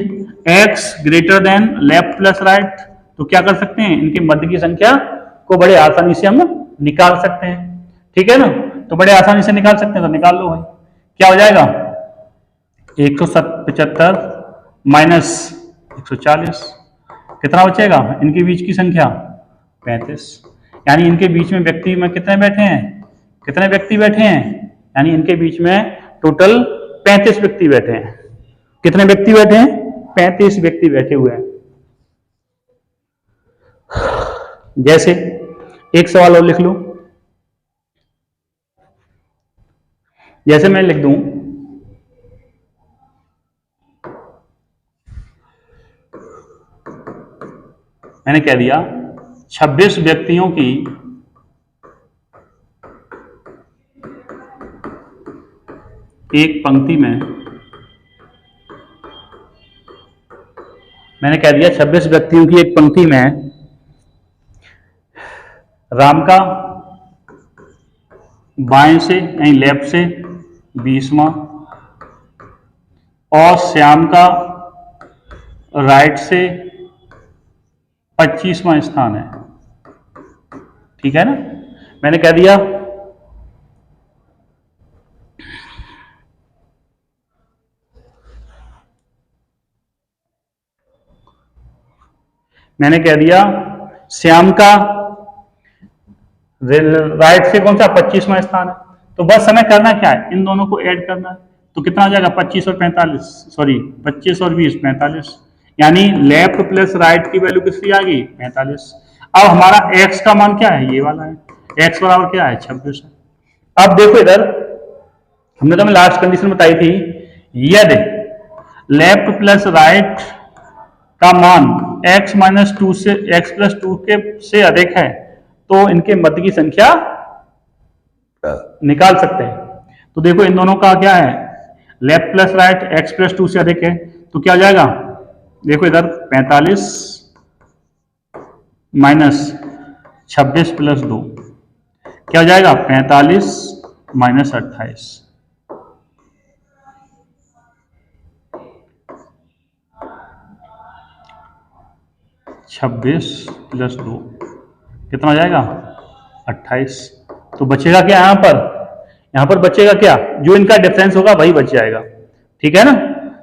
x greater than left plus right. तो क्या कर सकते हैं, इनके मध्य की संख्या को बड़े आसानी से हम निकाल सकते हैं। ठीक है ना, तो बड़े आसानी से निकाल सकते हैं, तो निकाल लो भाई। क्या हो जाएगा, 175 माइनस 140, कितना बचेगा, इनके बीच की संख्या 35। यानी इनके बीच में व्यक्ति में कितने बैठे हैं, कितने व्यक्ति बैठे हैं, यानी इनके बीच में टोटल 35 व्यक्ति बैठे हैं। कितने व्यक्ति बैठे हैं, 35 व्यक्ति बैठे हुए हैं। जैसे एक सवाल और लिख लो, जैसे मैं लिख दूं मैंने कह दिया 26 व्यक्तियों की एक पंक्ति में, मैंने कह दिया 26 व्यक्तियों की एक पंक्ति में राम का बाएं से यानी लेफ्ट से 20वां और श्याम का राइट से 25वां स्थान है। ठीक है ना, मैंने कह दिया श्याम का राइट से कौन सा 25वां स्थान है। तो बस हमें करना क्या है, इन दोनों को ऐड करना है। तो कितना हो जाएगा, 25 और 45, सॉरी 25 और 20 45, यानी लेफ्ट प्लस राइट की वैल्यू कितनी आ गई, 45। अब हमारा x का मान क्या है, ये वाला है, x बराबर क्या है, 26 है। अब देखो इधर हमने तो लास्ट कंडीशन बताई थी, यदि लेफ्ट प्लस राइट का मान x माइनस 2 से x प्लस 2 के से अधिक है तो इनके मध्य की संख्या निकाल सकते हैं। तो देखो इन दोनों का क्या है, left plus right x plus 2 से अधिक है, तो क्या हो जाएगा, देखो इधर 45 माइनस 26 प्लस 2, क्या हो जाएगा, 45 माइनस 28। छब्बीस प्लस 2 कितना हो जाएगा, 28। तो बचेगा क्या यहाँ पर बचेगा क्या, जो इनका डिफरेंस होगा वही बच जाएगा। ठीक है ना,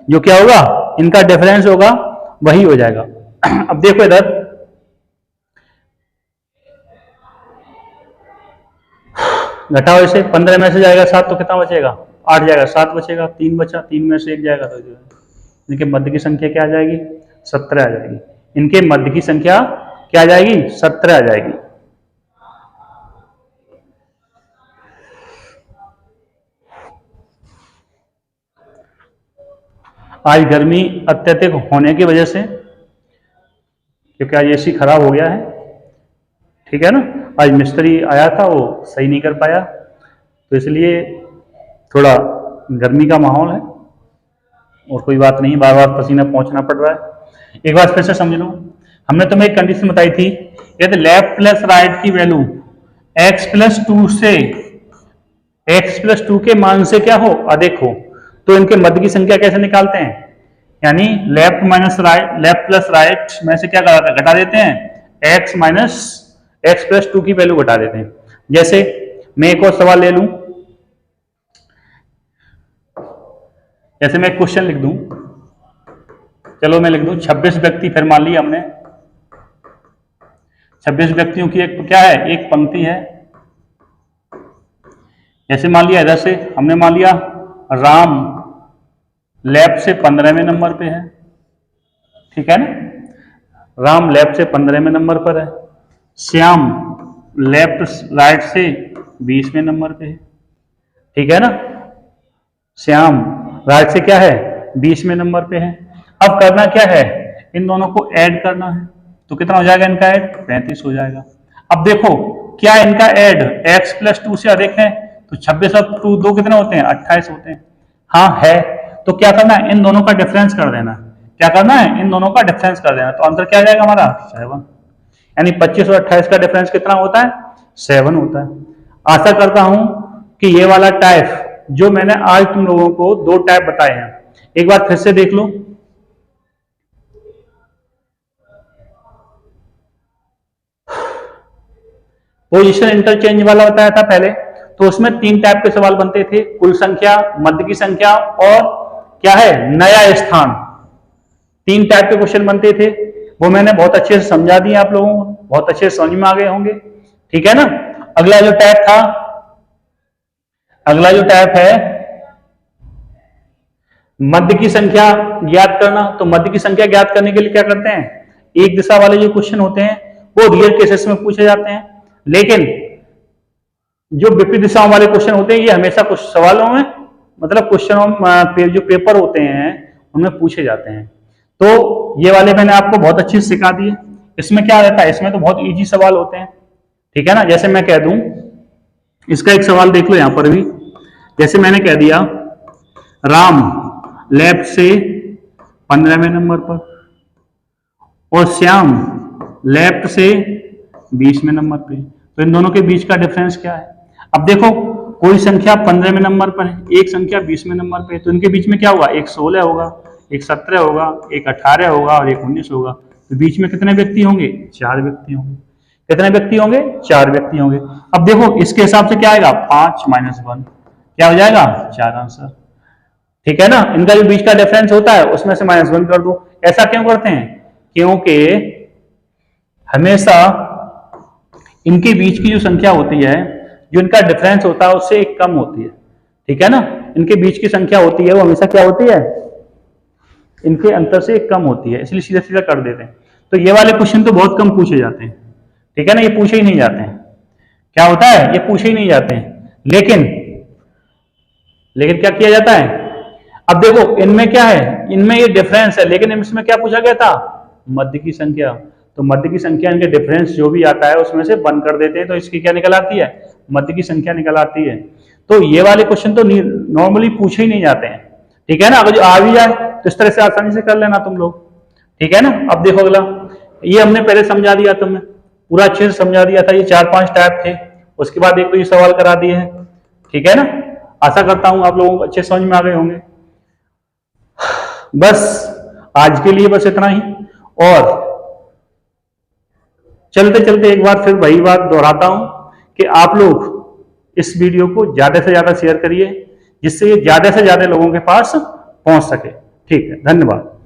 जो क्या होगा, इनका डिफरेंस होगा वही हो जाएगा। अब देखो इधर घटाओ इसे, 15 में से जाएगा 7 तो कितना बचेगा, 8 जाएगा, 7 बचेगा, 3 बचा, 3 में से 1 जाएगा तो इनके मध्य की संख्या क्या आ जाएगी, 17 आ जाएगी। इनके मध्य की संख्या क्या आ जाएगी, 17 आ जाएगी। आज गर्मी अत्यधिक होने की वजह से, क्योंकि आज एसी खराब हो गया है, ठीक है ना, आज मिस्त्री आया था, वो सही नहीं कर पाया, तो इसलिए थोड़ा गर्मी का माहौल है, और कोई बात नहीं, बार बार पसीना पहुंचना पड़ रहा है। एक बार फिर से समझ लो, हमने तुम्हें एक कंडीशन बताई थी, यदि लेफ्ट प्लस राइट की वैल्यू x+2 से x+2 के मान से क्या हो, अधिक हो, तो इनके मध्य की संख्या कैसे निकालते हैं? यानी लेफ्ट प्लस राइट में से क्या घटा देते हैं, x+2 की वैल्यू घटा देते हैं। जैसे मैं एक और सवाल ले लूं, जैसे मैं क्वेश्चन लिख दूं, चलो मैं लिख दूं 26 व्यक्ति, फिर मान लिया हमने 26 व्यक्तियों की एक क्या है, एक पंक्ति है। जैसे मान लिया इधर से हमने मान लिया राम लेफ्ट से 15वें नंबर पे है, ठीक है ना, राम लेफ्ट से 15वें नंबर पर है, श्याम लेफ्ट राइट से 20वें नंबर पे है, ठीक है ना, श्याम राइट से क्या है, 20वें नंबर पे है। अब करना क्या है, इन दोनों को ऐड करना है, तो कितना हो जाएगा इनका ऐड, 35 हो जाएगा। अब देखो क्या इनका ऐड x+2 से अधिक है, तो 26 और 2 कितने होते हैं, 28 होते हैं। हाँ है, तो क्या करना है, इन दोनों का डिफरेंस कर देना। क्या करना है, इन दोनों का डिफरेंस कर देना, तो आंसर क्या आ जाएगा हमारा 7। यानी 25 और 28 का डिफरेंस कितना होता है, 7 होता है। आशा करता हूं कि ये वाला टाइप जो मैंने आज तुम लोगों को 2 टाइप बताए हैं, एक बार फिर से देख लो। पोजीशन इंटरचेंज वाला बताया था पहले, तो उसमें 3 टाइप के सवाल बनते थे, कुल संख्या, मध्य की संख्या और क्या है, नया स्थान। 3 टाइप के क्वेश्चन बनते थे, वो मैंने बहुत अच्छे से समझा दिए आप लोगों को, बहुत अच्छे से समझ में आ गए होंगे, ठीक है ना। अगला जो टाइप था, अगला जो टाइप है मध्य की संख्या ज्ञात करना। तो मध्य की संख्या ज्ञात करने के लिए क्या करते हैं, एक दिशा वाले जो क्वेश्चन होते हैं वो रियल केसेस में पूछे जाते हैं, लेकिन जो विपरीत दिशाओं वाले क्वेश्चन होते हैं ये हमेशा कुछ सवालों में, मतलब क्वेश्चनों जो पेपर होते हैं उनमें पूछे जाते हैं। तो ये वाले मैंने आपको बहुत अच्छे से सिखा दिए। इसमें क्या रहता है, इसमें तो बहुत इजी सवाल होते हैं, ठीक है ना। जैसे मैं कह दूं, इसका एक सवाल देख लो यहां पर भी, जैसे मैंने कह दिया राम लेफ्ट से 15वें नंबर पर और श्याम लेफ्ट से 20वें नंबर पे, तो इन दोनों के बीच का डिफरेंस क्या है। अब देखो कोई संख्या 15वें नंबर पर है, एक संख्या 20वें नंबर पे, तो इनके बीच में क्या होगा, एक 16 होगा, एक 17 होगा, एक 18 होगा और एक 19 होगा। तो बीच में कितने व्यक्ति होंगे, 4 व्यक्ति होंगे। कितने व्यक्ति होंगे, 4 व्यक्ति होंगे। अब देखो इसके हिसाब से क्या आएगा, 5 - 1 क्या हो जाएगा, 4 आंसर, ठीक है ना। इनका जो बीच का डिफरेंस होता है उसमें से -1 कर दो। ऐसा क्यों करते हैं, क्योंकि हमेशा इनके बीच की जो संख्या होती है, जो इनका डिफरेंस होता है उससे एक कम होती है, ठीक है ना। इनके बीच की संख्या होती है वो हमेशा क्या होती है, इनके अंतर से एक कम होती है, इसलिए सीधा सीधा कर देते हैं। तो ये वाले क्वेश्चन तो बहुत कम पूछे जाते हैं, ठीक है ना, ये पूछे ही नहीं जाते हैं। क्या होता है, ये पूछे ही नहीं जाते हैं। लेकिन क्या किया जाता है, अब देखो इनमें क्या है, इनमें ये डिफरेंस है, लेकिन इसमें क्या पूछा गया था, मध्य की संख्या। तो मध्य की संख्या इनके डिफरेंस जो भी आता है उसमें से बंद कर देते हैं, तो इसकी क्या निकल आती है, मध्य की संख्या निकल आती है। तो ये वाले क्वेश्चन तो नॉर्मली पूछे ही नहीं जाते हैं, ठीक है ना। अगर जो आ भी जाए तो इस तरह से आसानी से कर लेना तुम लोग, ठीक है ना। अब देखो अगला, ये हमने पहले समझा दिया, तुम्हें पूरा अच्छे से समझा दिया था। ये 4-5 टाइप थे, उसके बाद एक तो ये सवाल करा दिए हैं, ठीक है ना। आशा करता हूं आप लोगों को अच्छे समझ में आ गए होंगे। बस आज के लिए बस इतना ही, और चलते चलते एक बार फिर वही बात दोहराता हूं कि आप लोग इस वीडियो को ज्यादा से ज्यादा शेयर करिए, जिससे ये ज्यादा से ज्यादा लोगों के पास पहुंच सके। ठीक है, धन्यवाद।